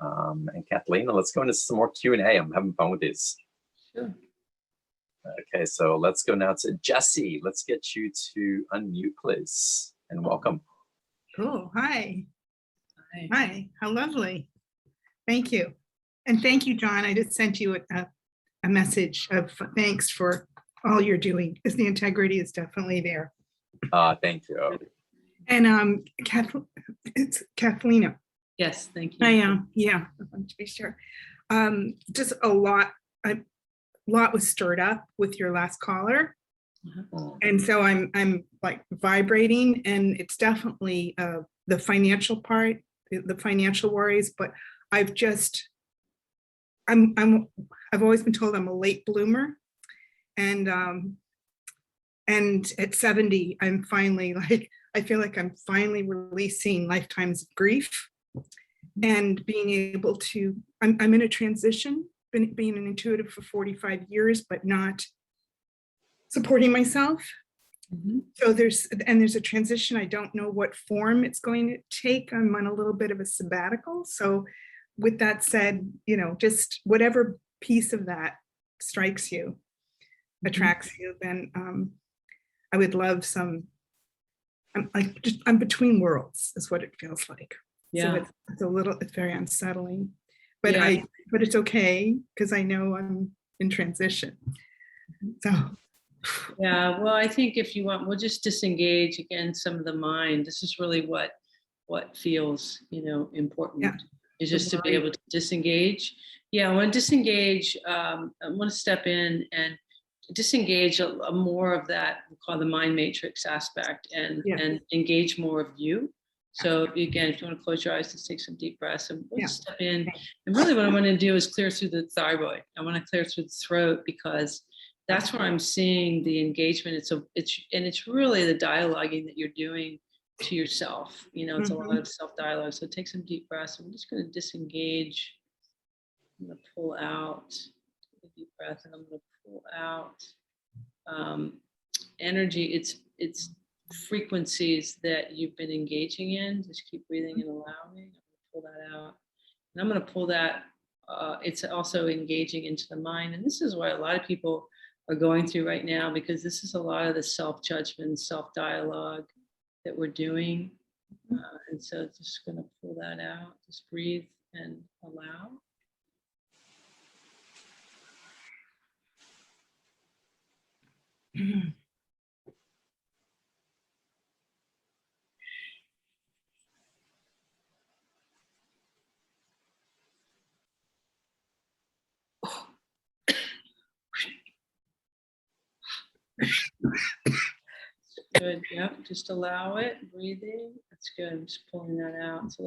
And Cathleena, let's go into some more Q&A. I'm having fun with these. Sure. Okay, so let's go now to Jesse. Let's get you to unmute, please, and welcome. Cool. Hi. Hi. Hi. How lovely. Thank you. And thank you, John. I just sent you a message of thanks for all you're doing, because the integrity is definitely there. Thank you. And it's Cathleena. Yes, thank you. I am. Yeah, I want to be sure. Just a lot. lot was stirred up with your last caller. Mm. And so I'm like vibrating, and it's definitely the financial part, the financial worries, but I've always been told I'm a late bloomer. And at 70, I'm finally like, I feel like I'm finally releasing lifetimes of grief and being able to, I'm in a transition, being an intuitive for 45 years, but not supporting myself. So there's a transition. I don't know what form it's going to take. I'm on a little bit of a sabbatical. So with that said, you know, just whatever piece of that strikes you, attracts you, then I would love some, I'm between worlds is what it feels like. Yeah. So it's very unsettling, but Yeah. but it's okay because I know I'm in transition. So. Yeah, well, I think if you want, we'll just disengage again some of the mind. This is really what feels, you know, important. Yeah. Is just to be able to disengage. Yeah, I want to disengage. I want to step in and disengage a more of that, we call the mind matrix aspect, and engage more of you. So again, if you want to close your eyes, just take some deep breaths, and we'll just step in. And really, what I want to do is clear through the thyroid. I want to clear through the throat, because that's where I'm seeing the engagement. It's really the dialoguing that you're doing to yourself. You know, it's a lot of self-dialogue. So take some deep breaths. I'm just going to disengage. I'm going to pull out a deep breath, and I'm going to pull out energy. It's frequencies that you've been engaging in. Just keep breathing and allowing. I'm going to pull that out, and I'm going to pull that. It's also engaging into the mind, and this is why a lot of people are going through right now, because this is a lot of the self-judgment, self-dialogue that we're doing. And so just going to pull that out, just breathe and allow. Good. Yep. Just allow it. Breathing. That's good. I'm just pulling that out. It's a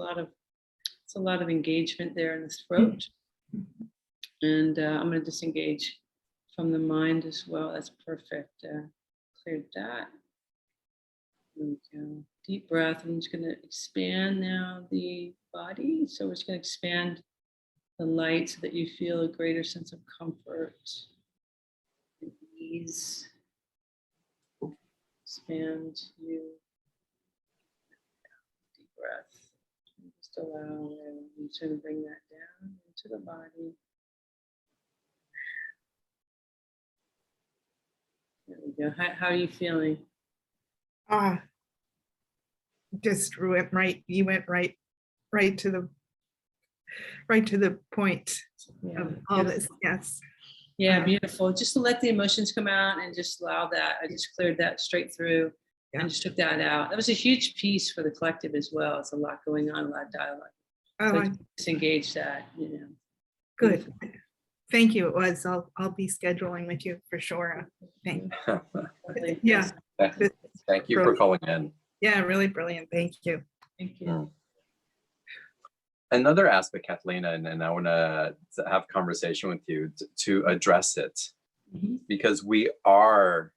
lot of engagement there in the throat. And I'm going to disengage from the mind as well. That's perfect. Cleared that. There we go. Deep breath. I'm just going to expand now the body. So we're just going to expand the light so that you feel a greater sense of comfort and ease. Expand you. Deep breath. And just allow it. I'm just going to bring that down into the body. There we go. How are you feeling? Just went right. You went right to the point of all this. Yes. Yeah, beautiful. Just to let the emotions come out and just allow that. I just cleared that straight through and just took that out. That was a huge piece for the collective as well. It's a lot going on, a lot of dialogue. So disengage that, you know. Good. Thank you. It was. I'll be scheduling with you for sure. Thank you. Yeah. Thank you for calling in. Yeah, really brilliant. Thank you. Thank you. Another aspect, Cathleena, and I want to have a conversation with you to address it, because we are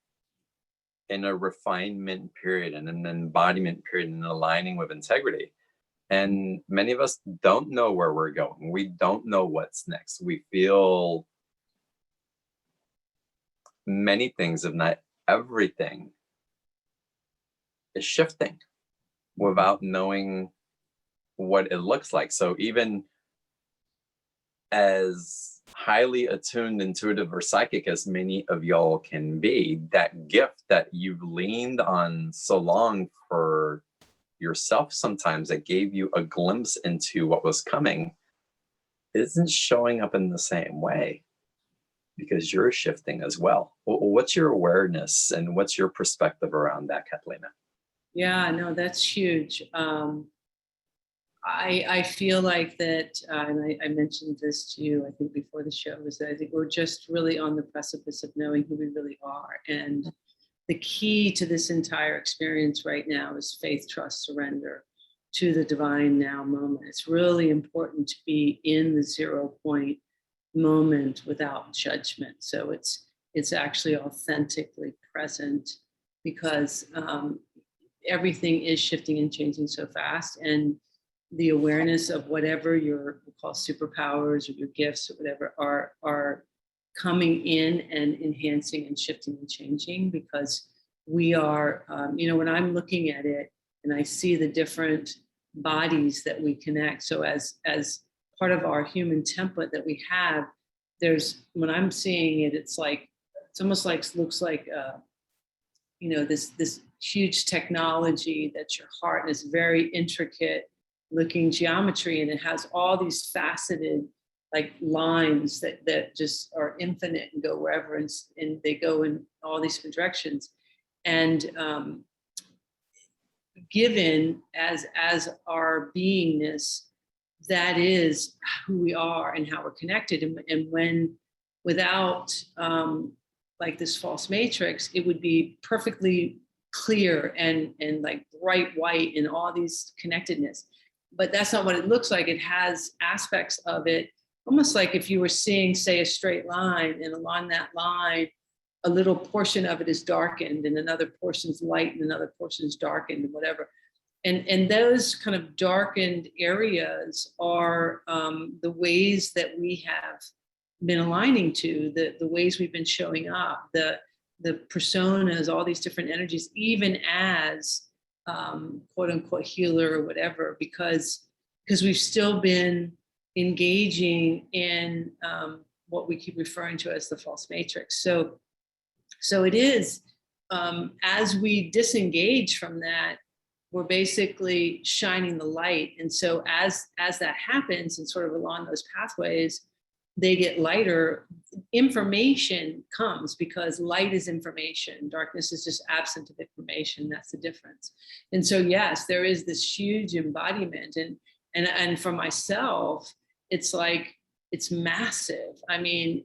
in a refinement period and an embodiment period and aligning with integrity. And many of us don't know where we're going. We don't know what's next. We feel many things, if not everything, is shifting without knowing what it looks like. So even as highly attuned, intuitive, or psychic as many of y'all can be, that gift that you've leaned on so long for yourself sometimes, that gave you a glimpse into what was coming, isn't showing up in the same way, because you're shifting as well. What's your awareness and what's your perspective around that, Cathleena? Yeah, no, that's huge. I feel like that, and I mentioned this to you, I think before the show, is that I think we're just really on the precipice of knowing who we really are. And the key to this entire experience right now is faith, trust, surrender to the divine now moment. It's really important to be in the 0 point moment without judgment. So it's actually authentically present, because everything is shifting and changing so fast, and the awareness of whatever your we'll call superpowers or your gifts or whatever are coming in and enhancing and shifting and changing, because we are, when I'm looking at it and I see the different bodies that we connect. So as part of our human template that we have, when I'm seeing it, it's almost like looks like this huge technology that's your heart, is very intricate looking geometry, and it has all these faceted like lines that just are infinite and go wherever, and they go in all these different directions. And given as our beingness, that is who we are and how we're connected. And when without like this false matrix, it would be perfectly clear and like bright white and all these connectedness. But that's not what it looks like. It has aspects of it, almost like if you were seeing, say, a straight line, and along that line, a little portion of it is darkened and another portion's light and another portion's darkened and whatever. And those kind of darkened areas are the ways that we have been aligning to, the ways we've been showing up, the personas, all these different energies, even as quote unquote healer or whatever, because we've still been engaging in what we keep referring to as the false matrix. So it is, as we disengage from that, we're basically shining the light. And so as that happens, and sort of along those pathways, they get lighter. Information comes because light is information. Darkness is just absent of information. That's the difference. And so, yes, there is this huge embodiment. And for myself, it's like, it's massive. I mean,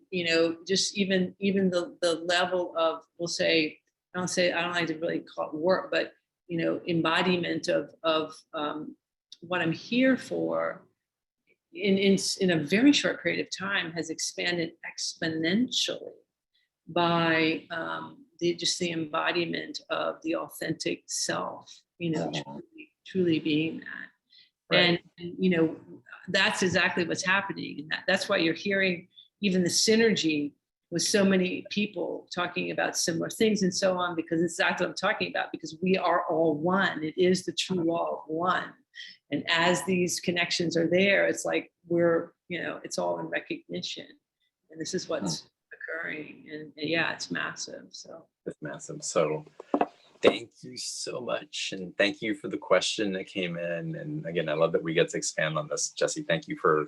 just even the level of, we'll say, I don't like to really call it work, but, embodiment of what I'm here for in a very short period of time has expanded exponentially by the embodiment of the authentic self, truly being that. Right. And that's exactly what's happening. And that's why you're hearing even the synergy with so many people talking about similar things and so on, because it's exactly what I'm talking about, because we are all one. It is the true law of one. And as these connections are there, it's like we're, it's all in recognition. And this is what's occurring. And yeah, it's massive. So it's massive. So thank you so much. And thank you for the question that came in. And again, I love that we get to expand on this. Jesse, thank you for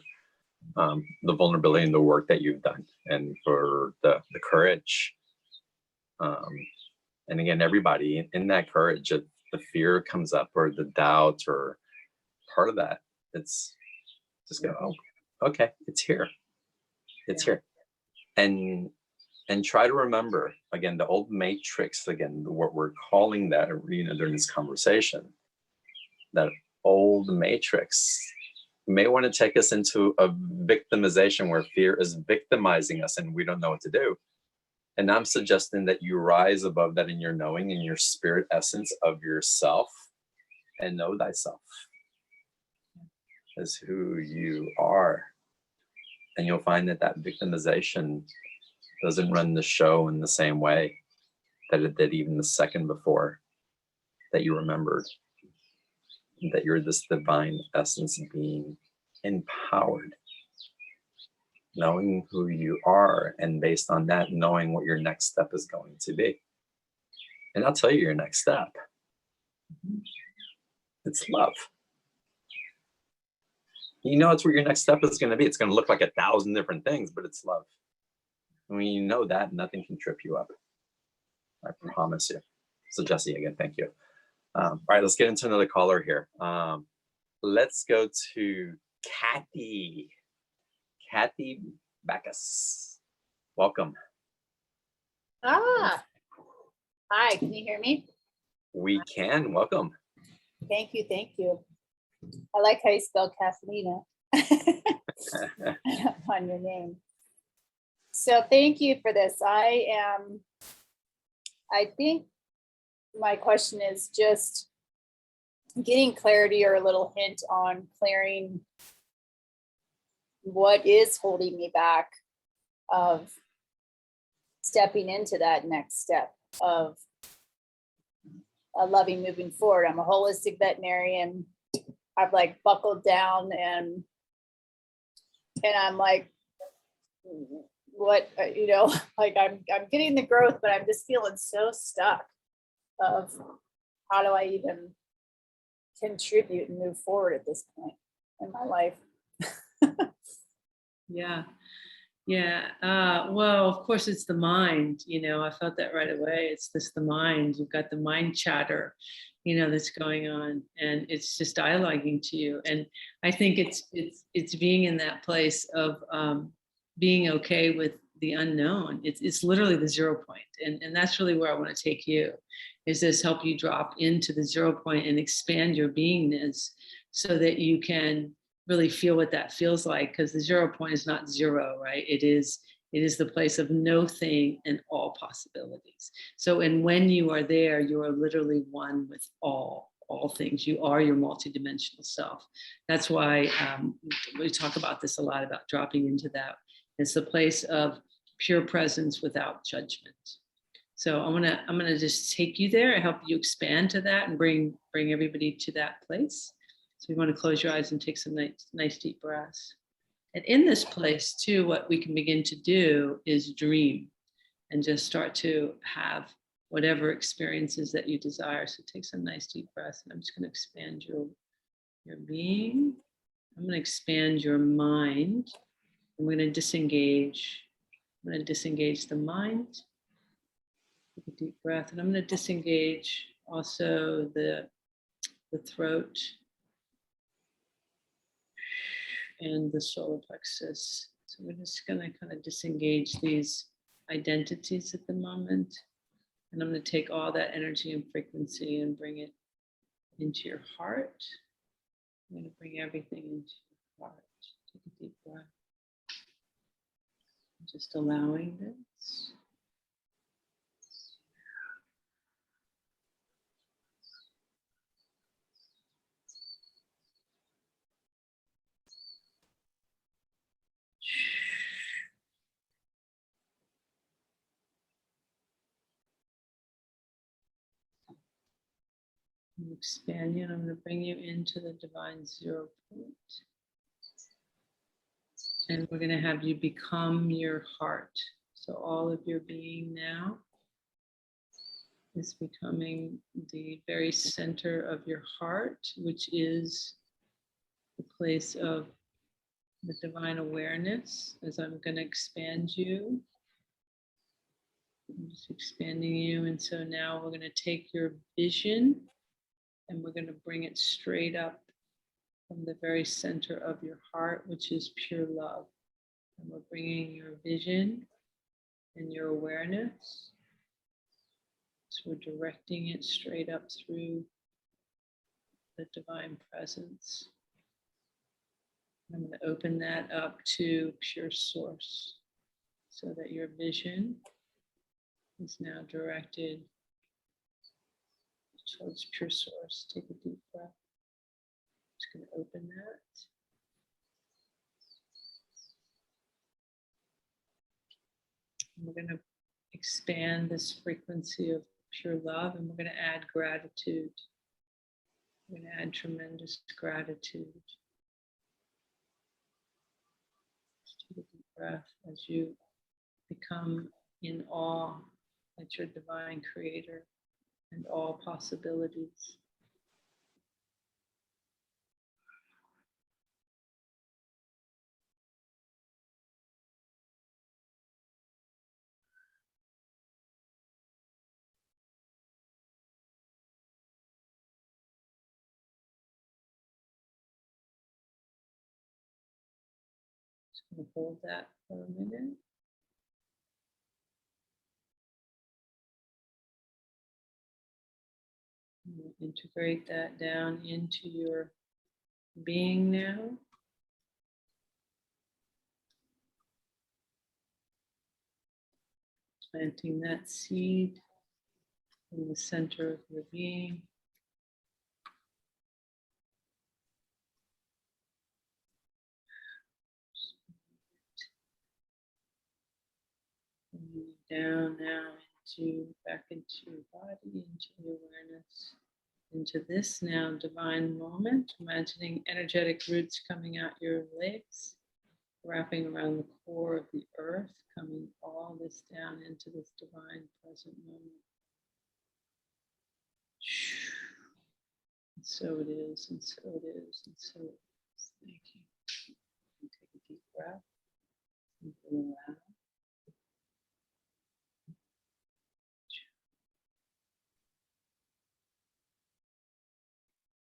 the vulnerability and the work that you've done, and for the courage. And again, everybody in that courage, if the fear comes up or the doubt or part of that, it's just go, oh, okay, it's here. It's here. And try to remember, again, the old matrix, again, what we're calling that, during this conversation, that old matrix may want to take us into a victimization where fear is victimizing us and we don't know what to do. And I'm suggesting that you rise above that in your knowing, in your spirit essence of yourself, and know thyself as who you are. And you'll find that victimization doesn't run the show in the same way that it did even the second before that you remembered that you're this divine essence being, empowered, knowing who you are, and based on that, knowing what your next step is going to be. And I'll tell you your next step. It's love. It's where your next step is going to be. It's going to look like 1,000 different things, but it's love. And when you know that, nothing can trip you up. I promise you. So Jesse, again, thank you. All right, let's get into another caller here. let's go to Kathy. Kathy Backus. Welcome. Hi, can you hear me? We can. Welcome. Thank you, thank you. I like how you spell Cathleena on your name. So thank you for this. I think my question is just getting clarity or a little hint on clearing what is holding me back of stepping into that next step of a loving moving forward. I'm a holistic veterinarian. I've like buckled down and I'm like, what, like I'm getting the growth, but I'm just feeling so stuck of how do I even contribute and move forward at this point in my life. Well, of course it's the mind, I felt that right away. It's the mind. You've got the mind chatter, that's going on, and it's just dialoguing to you. And I think it's being in that place of being okay with the unknown. It's literally the 0 point. And that's really where I want to take you, is this help you drop into the 0 point and expand your beingness so that you can really feel what that feels like, because the 0 point is not zero, right? It is the place of no thing and all possibilities. So, and when you are there, you are literally one with all things. You are your multidimensional self. That's why we talk about this a lot, about dropping into that. It's the place of pure presence without judgment. So I'm gonna just take you there and help you expand to that and bring everybody to that place. So you want to close your eyes and take some nice deep breaths. And in this place too, what we can begin to do is dream and just start to have whatever experiences that you desire. So take some nice deep breaths. And I'm just going to expand your being. I'm going to expand your mind. I'm going to disengage. I'm going to disengage the mind. Take a deep breath. And I'm going to disengage also the throat and the solar plexus. So we're just going to kind of disengage these identities at the moment. And I'm going to take all that energy and frequency and bring it into your heart. I'm going to bring everything into your heart. Take a deep breath. Just allowing this. I'm expand you, and I'm going to bring you into the divine 0 point. And we're going to have you become your heart. So all of your being now is becoming the very center of your heart, which is the place of the divine awareness. As I'm going to expand you, I'm just expanding you. And so now we're going to take your vision and we're going to bring it straight up from the very center of your heart, which is pure love. And we're bringing your vision and your awareness. So we're directing it straight up through the divine presence. I'm going to open that up to pure source so that your vision is now directed towards pure source. Take a deep breath. Just going to open that. And we're going to expand this frequency of pure love, and we're going to add gratitude. We're going to add tremendous gratitude. Just take a deep breath as you become in awe at your divine creator and all possibilities. Just gonna hold that for a minute. Integrate that down into your being now. Planting that seed in the center of your being. Down now back into your body, into your awareness, into this now divine moment, imagining energetic roots coming out your legs, wrapping around the core of the earth, coming all this down into this divine present moment. And so it is, and so it is, and so it is. Thank you. And take a deep breath and allow.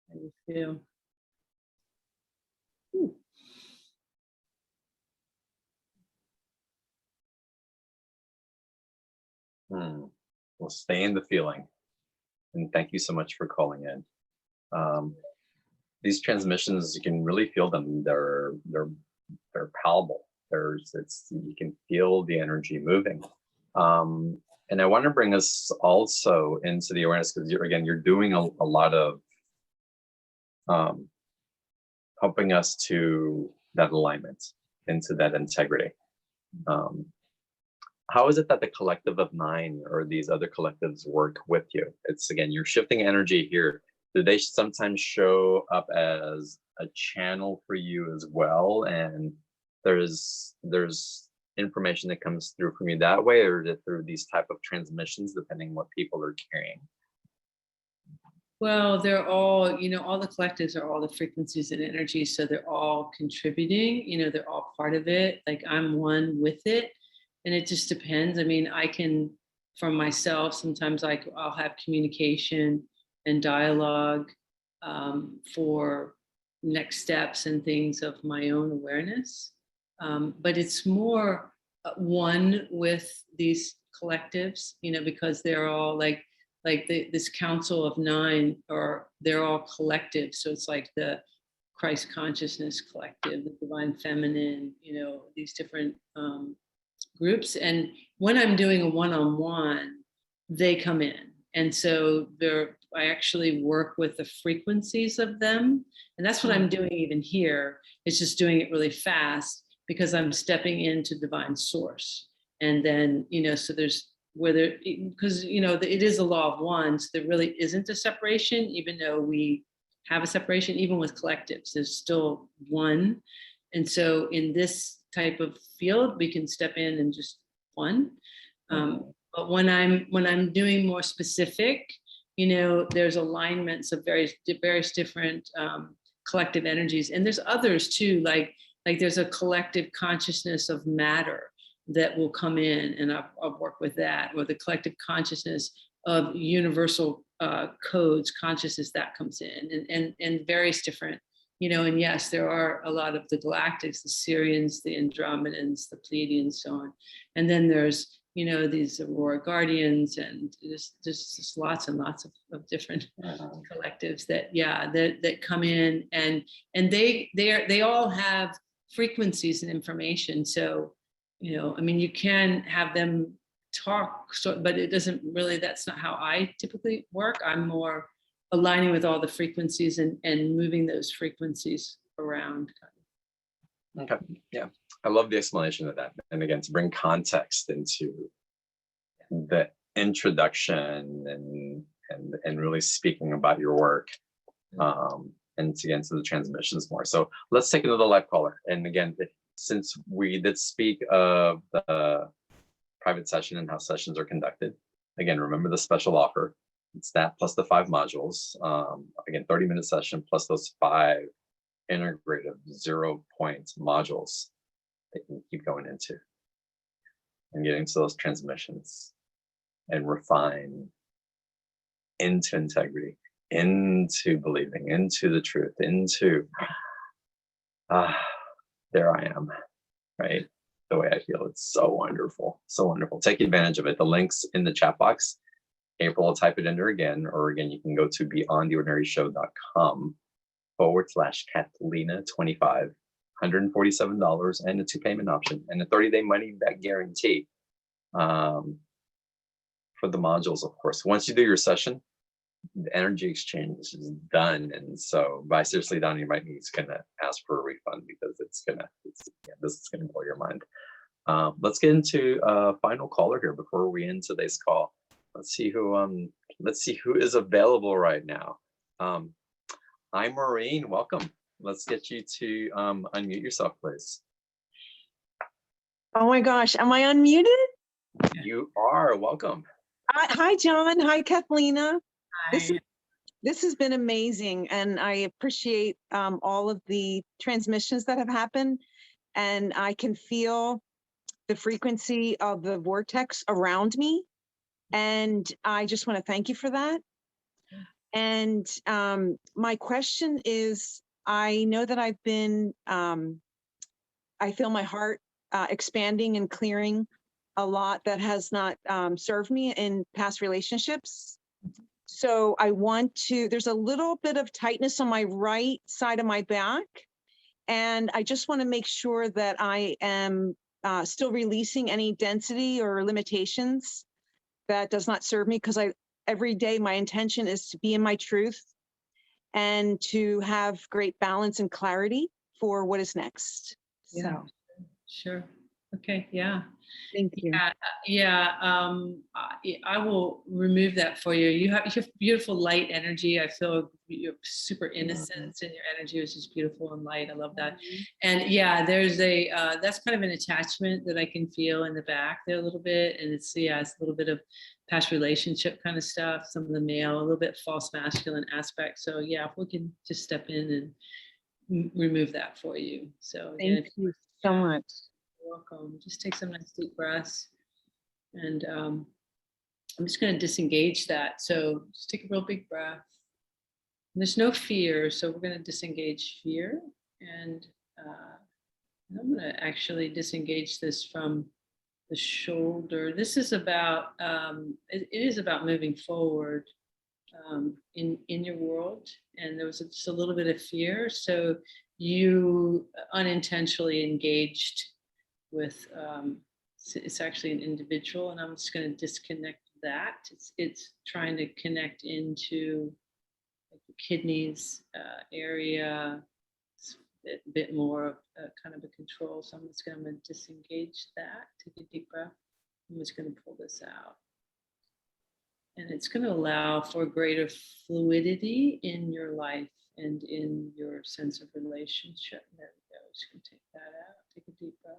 How you feel? Ooh. We'll stay in the feeling. And thank you so much for calling in. These transmissions, you can really feel them. They're palpable. You can feel the energy moving. And I want to bring us also into the awareness, because you're doing a lot of helping us to that alignment, into that integrity. How is it that the collective of 9 or these other collectives work with you? It's, again, you're shifting energy here. Do they sometimes show up as a channel for you as well? And there's information that comes through from you that way, or is it through these type of transmissions, depending what people are carrying? Well, they're all, all the collectives are all the frequencies and energies. So they're all contributing, they're all part of it. Like I'm one with it. And it just depends. I mean, I can, from myself, sometimes I'll have communication and dialogue for next steps and things of my own awareness. But it's more one with these collectives, because they're all like this council of 9, or they're all collective. So it's like the Christ consciousness collective, the divine feminine, these different groups. And when I'm doing a one-on-one, they come in. And so I actually work with the frequencies of them. And that's what I'm doing even here. It's just doing it really fast because I'm stepping into divine source. And then, so there's because, it is a law of one. So there really isn't a separation, even though we have a separation, even with collectives, there's still one. And so in this type of field, we can step in and just one. But when I'm doing more specific, there's alignments of various different collective energies, and there's others too. Like there's a collective consciousness of matter that will come in, and I'll work with that, or the collective consciousness of universal codes, consciousness that comes in, and various different. And yes, there are a lot of the galactics, the Syrians, the Andromedans, the Pleiadians, so on. And then there's, these Aurora Guardians, and there's just lots and lots of different collectives that come in, and they all have frequencies and information. So, you can have them talk, but it doesn't really, that's not how I typically work. I'm more aligning with all the frequencies and moving those frequencies around. Okay, yeah, I love the explanation of that. And again, to bring context into the introduction and really speaking about your work, and to get into the transmissions more. So let's take another live caller. And again, since we did speak of the private session and how sessions are conducted, again, remember the special offer. It's that plus the 5 modules. Again, 30-minute session plus those 5 integrative 0-point modules that you can keep going into and getting to those transmissions and refine into integrity, into believing, into the truth, into there I am. right? The way I feel, it's so wonderful, so wonderful. Take advantage of it. The link's in the chat box. April will type it in there again, or again, you can go to beyondtheordinaryshow.com/Cathleena25, $147 and a 2 payment option and a 30-day money back guarantee for the modules, of course. Once you do your session, the energy exchange is done. And so by seriously down, you might be gonna ask for a refund because this is gonna blow your mind. Let's get into a final caller here before we end today's call. Let's see who is available right now. Hi, Maureen, welcome. Let's get you to unmute yourself, please. Oh my gosh, am I unmuted? You are, welcome. Hi, John. Hi, Cathleena. Hi. This has been amazing, and I appreciate all of the transmissions that have happened, and I can feel the frequency of the vortex around me, and I just want to thank you for that. And my question is, I know that I've been, I feel my heart expanding and clearing a lot that has not served me in past relationships. So I want to, there's a little bit of tightness on my right side of my back. And I just want to make sure that I am still releasing any density or limitations that does not serve me, because every day my intention is to be in my truth and to have great balance and clarity for what is next. Yeah, So sure. Okay, yeah. thank you. I will remove that for you. You have beautiful light energy. I feel you're super innocent in your energy, which is beautiful and light. I love that. And yeah, there's a that's kind of an attachment that I can feel in the back there a little bit. And it's a little bit of past relationship kind of stuff, some of the male, a little bit false masculine aspect. So yeah, if we can just step in and remove that for you. So again, Thank you so much. you're welcome. Just take some nice deep breaths. And I'm just going to disengage that. So just take a real big breath. And there's no fear, so we're going to disengage fear. And I'm going to actually disengage this from the shoulder. This is about, it is about moving forward in your world. And there was just a little bit of fear. So you unintentionally engaged with, it's actually an individual, and I'm just going to disconnect that. It's trying to connect into like the kidneys area. It's a bit more of kind of a control. So I'm just going to disengage that. Take a deep breath. I'm just going to pull this out. And it's going to allow for greater fluidity in your life and in your sense of relationship. There we go. Just going to take that out. Take a deep breath.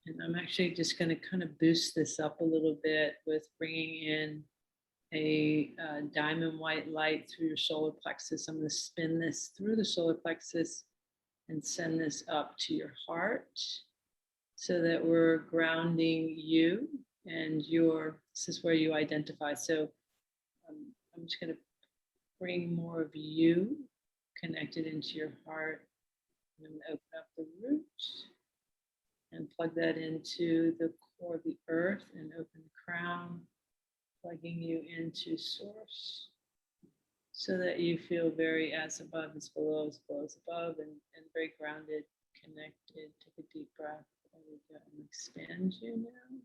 And I'm actually just going to kind of boost this up a little bit with bringing in a diamond white light through your solar plexus. I'm going to spin this through the solar plexus and send this up to your heart so that we're grounding you and this is where you identify. So I'm just going to bring more of you connected into your heart. I'm going to open up the root and plug that into the core of the earth and open the crown, plugging you into source so that you feel very as above is below, as below is above, and very grounded, connected. Take a deep breath. There we go. And expand you now.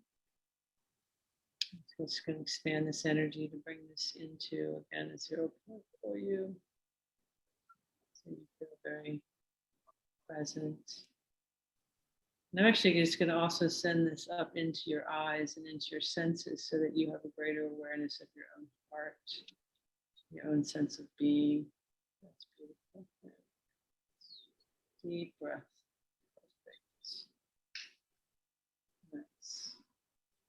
So it's going to expand this energy to bring this into, again, a 0 point for you. So you feel very present. And I'm actually just going to also send this up into your eyes and into your senses so that you have a greater awareness of your own heart, your own sense of being. That's beautiful. Deep breath. Nice.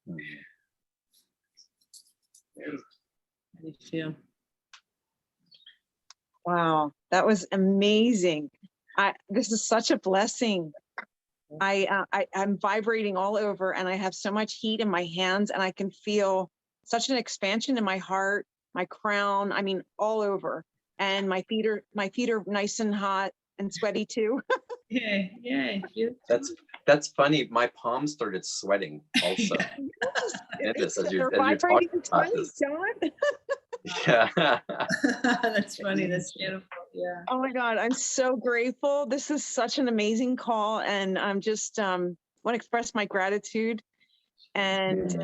Great. How do you feel? Wow, that was amazing. This is such a blessing. I'm vibrating all over, and I have so much heat in my hands, and I can feel such an expansion in my heart, my crown, I mean, all over. And my feet are nice and hot and sweaty too. Yay, yay. That's funny. My palms started sweating also. In this, as you're talking about this. John. Yeah. That's funny. That's beautiful. Yeah. Oh my God, I'm so grateful. This is such an amazing call, and I'm just want to express my gratitude. And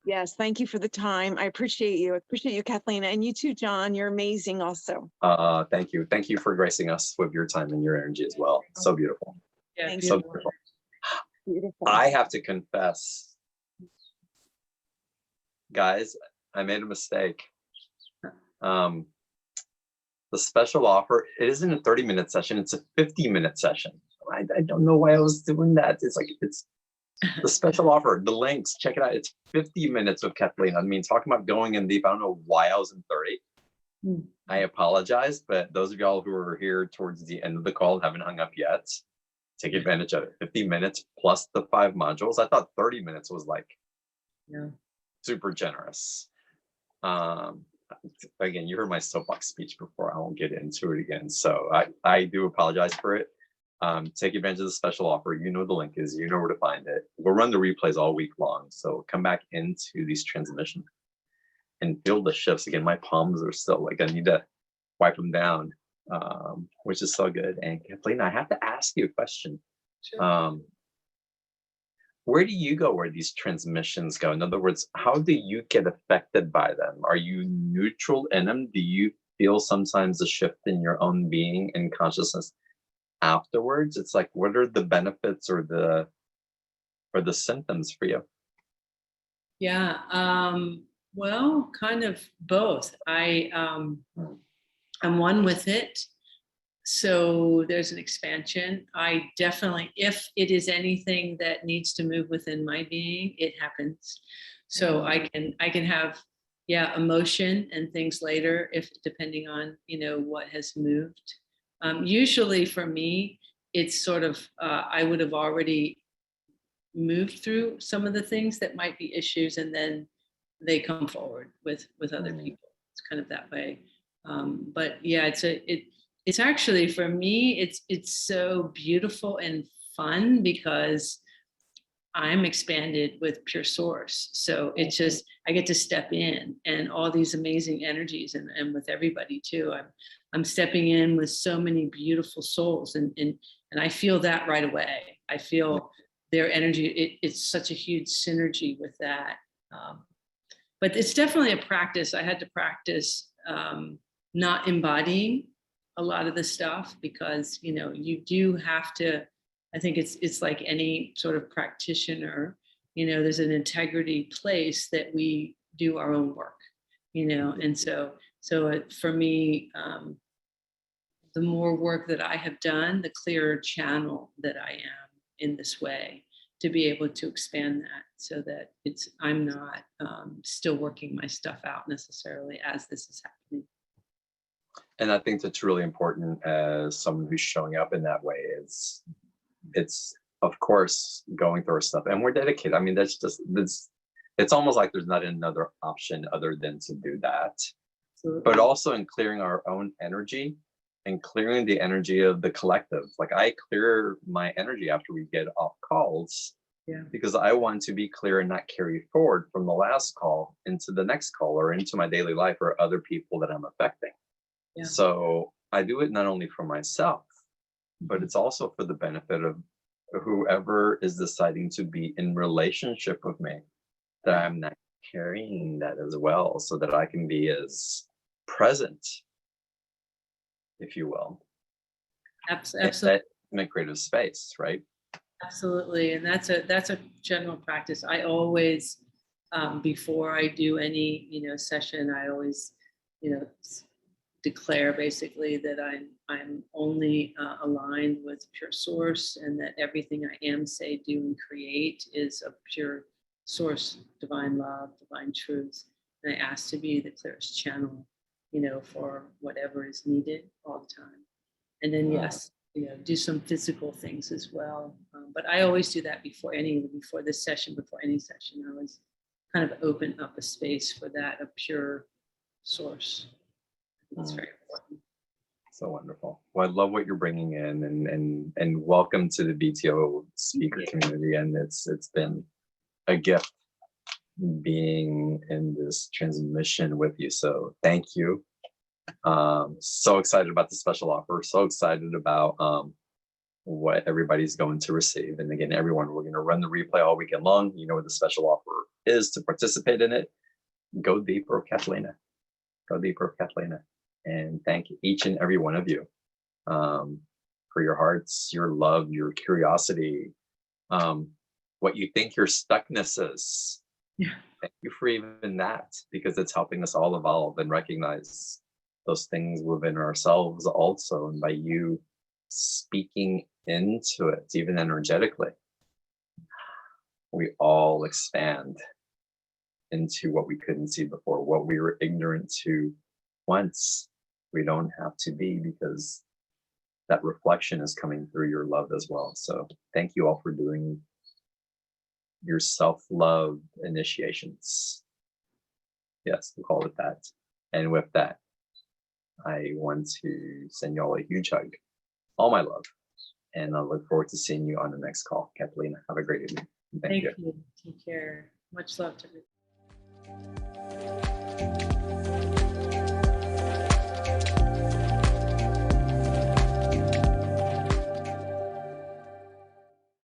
yes, thank you for the time. I appreciate you. I appreciate you, Cathleena, and you too, John. You're amazing also. Thank you. Thank you for gracing us with your time and your energy as well. So beautiful. Yeah. Thank So you. beautiful. Beautiful. I have to confess, guys, I made a mistake. The special offer, it isn't a 30-minute session, it's a 50-minute session. I don't know why I was doing that. It's the special offer, the links, check it out. It's 50 minutes with Cathleena. I mean, talking about going in deep, I don't know why I was in 30. I apologize, but those of y'all who are here towards the end of the call haven't hung up yet, take advantage of it. 50 minutes plus the 5 modules. I thought 30 minutes was like super generous. Again, you heard my soapbox speech before. I won't get into it again. So I do apologize for it. Take advantage of the special offer. You know the link is, you know where to find it. We'll run the replays all week long. So come back into these transmissions and feel the shifts. Again, my palms are still like, I need to wipe them down, which is so good. And Cathleena, I have to ask you a question. Sure. Where do you go where these transmissions go? In other words, how do you get affected by them? Are you neutral in them? Do you feel sometimes a shift in your own being and consciousness afterwards? It's like, what are the benefits or the symptoms for you? Yeah. Well, kind of both. I'm one with it. So there's an expansion. I definitely, if it is anything that needs to move within my being, it happens. So I can have, emotion and things later, if depending on, what has moved. Usually for me, it's sort of, I would have already moved through some of the things that might be issues, and then they come forward with other people. It's kind of that way. But yeah, it's actually, for me, it's so beautiful and fun because I'm expanded with pure source. So it's just, I get to step in and all these amazing energies, and with everybody too. I'm stepping in with so many beautiful souls, and I feel that right away. I feel their energy. It's such a huge synergy with that. But it's definitely a practice. I had to practice not embodying a lot of the stuff, because you do have to. I think it's like any sort of practitioner. There's an integrity place that we do our own work. And so for me, the more work that I have done, the clearer channel that I am in this way to be able to expand that, so that I'm not still working my stuff out necessarily as this is happening. And I think that's really important as someone who's showing up in that way. It's of course going through our stuff, and we're dedicated. I mean, it's almost like there's not another option other than to do that. Absolutely. But also in clearing our own energy and clearing the energy of the collective. Like, I clear my energy after we get off calls, because I want to be clear and not carry forward from the last call into the next call or into my daily life or other people that I'm affecting. So I do it not only for myself, but it's also for the benefit of whoever is deciding to be in relationship with me, that I'm not carrying that as well, so that I can be as present, if you will. Absolutely. In a creative space, right? Absolutely. And that's a general practice. I always, before I do any, session, I always, declare basically that I'm only aligned with pure source, and that everything I am, say, do, and create is of pure source, divine love, divine truth. And I ask to be the clearest channel, for whatever is needed all the time. And then yes, do some physical things as well. But I always do that before this session, before any session. I always kind of open up a space for that, a pure source. It's very important. So wonderful. Well, I love what you're bringing in, and welcome to the BTO speaker community. And it's been a gift being in this transmission with you. So thank you. So excited about the special offer. So excited about what everybody's going to receive. And again, everyone, we're going to run the replay all weekend long. You know what the special offer is to participate in it. Go deeper with Cathleena. Go deeper with Cathleena. And thank each and every one of you for your hearts, your love, your curiosity, what you think your stuckness is. Yeah. Thank you for even that, because it's helping us all evolve and recognize those things within ourselves also. And by you speaking into it, even energetically, we all expand into what we couldn't see before, what we were ignorant to once. We don't have to be, because that reflection is coming through your love as well. So thank you all for doing your self-love initiations. Yes, we'll call it that. And with that, I want to send you all a huge hug, all my love, and I look forward to seeing you on the next call. Cathleena, have a great evening. Thank you. Take care. Much love to you.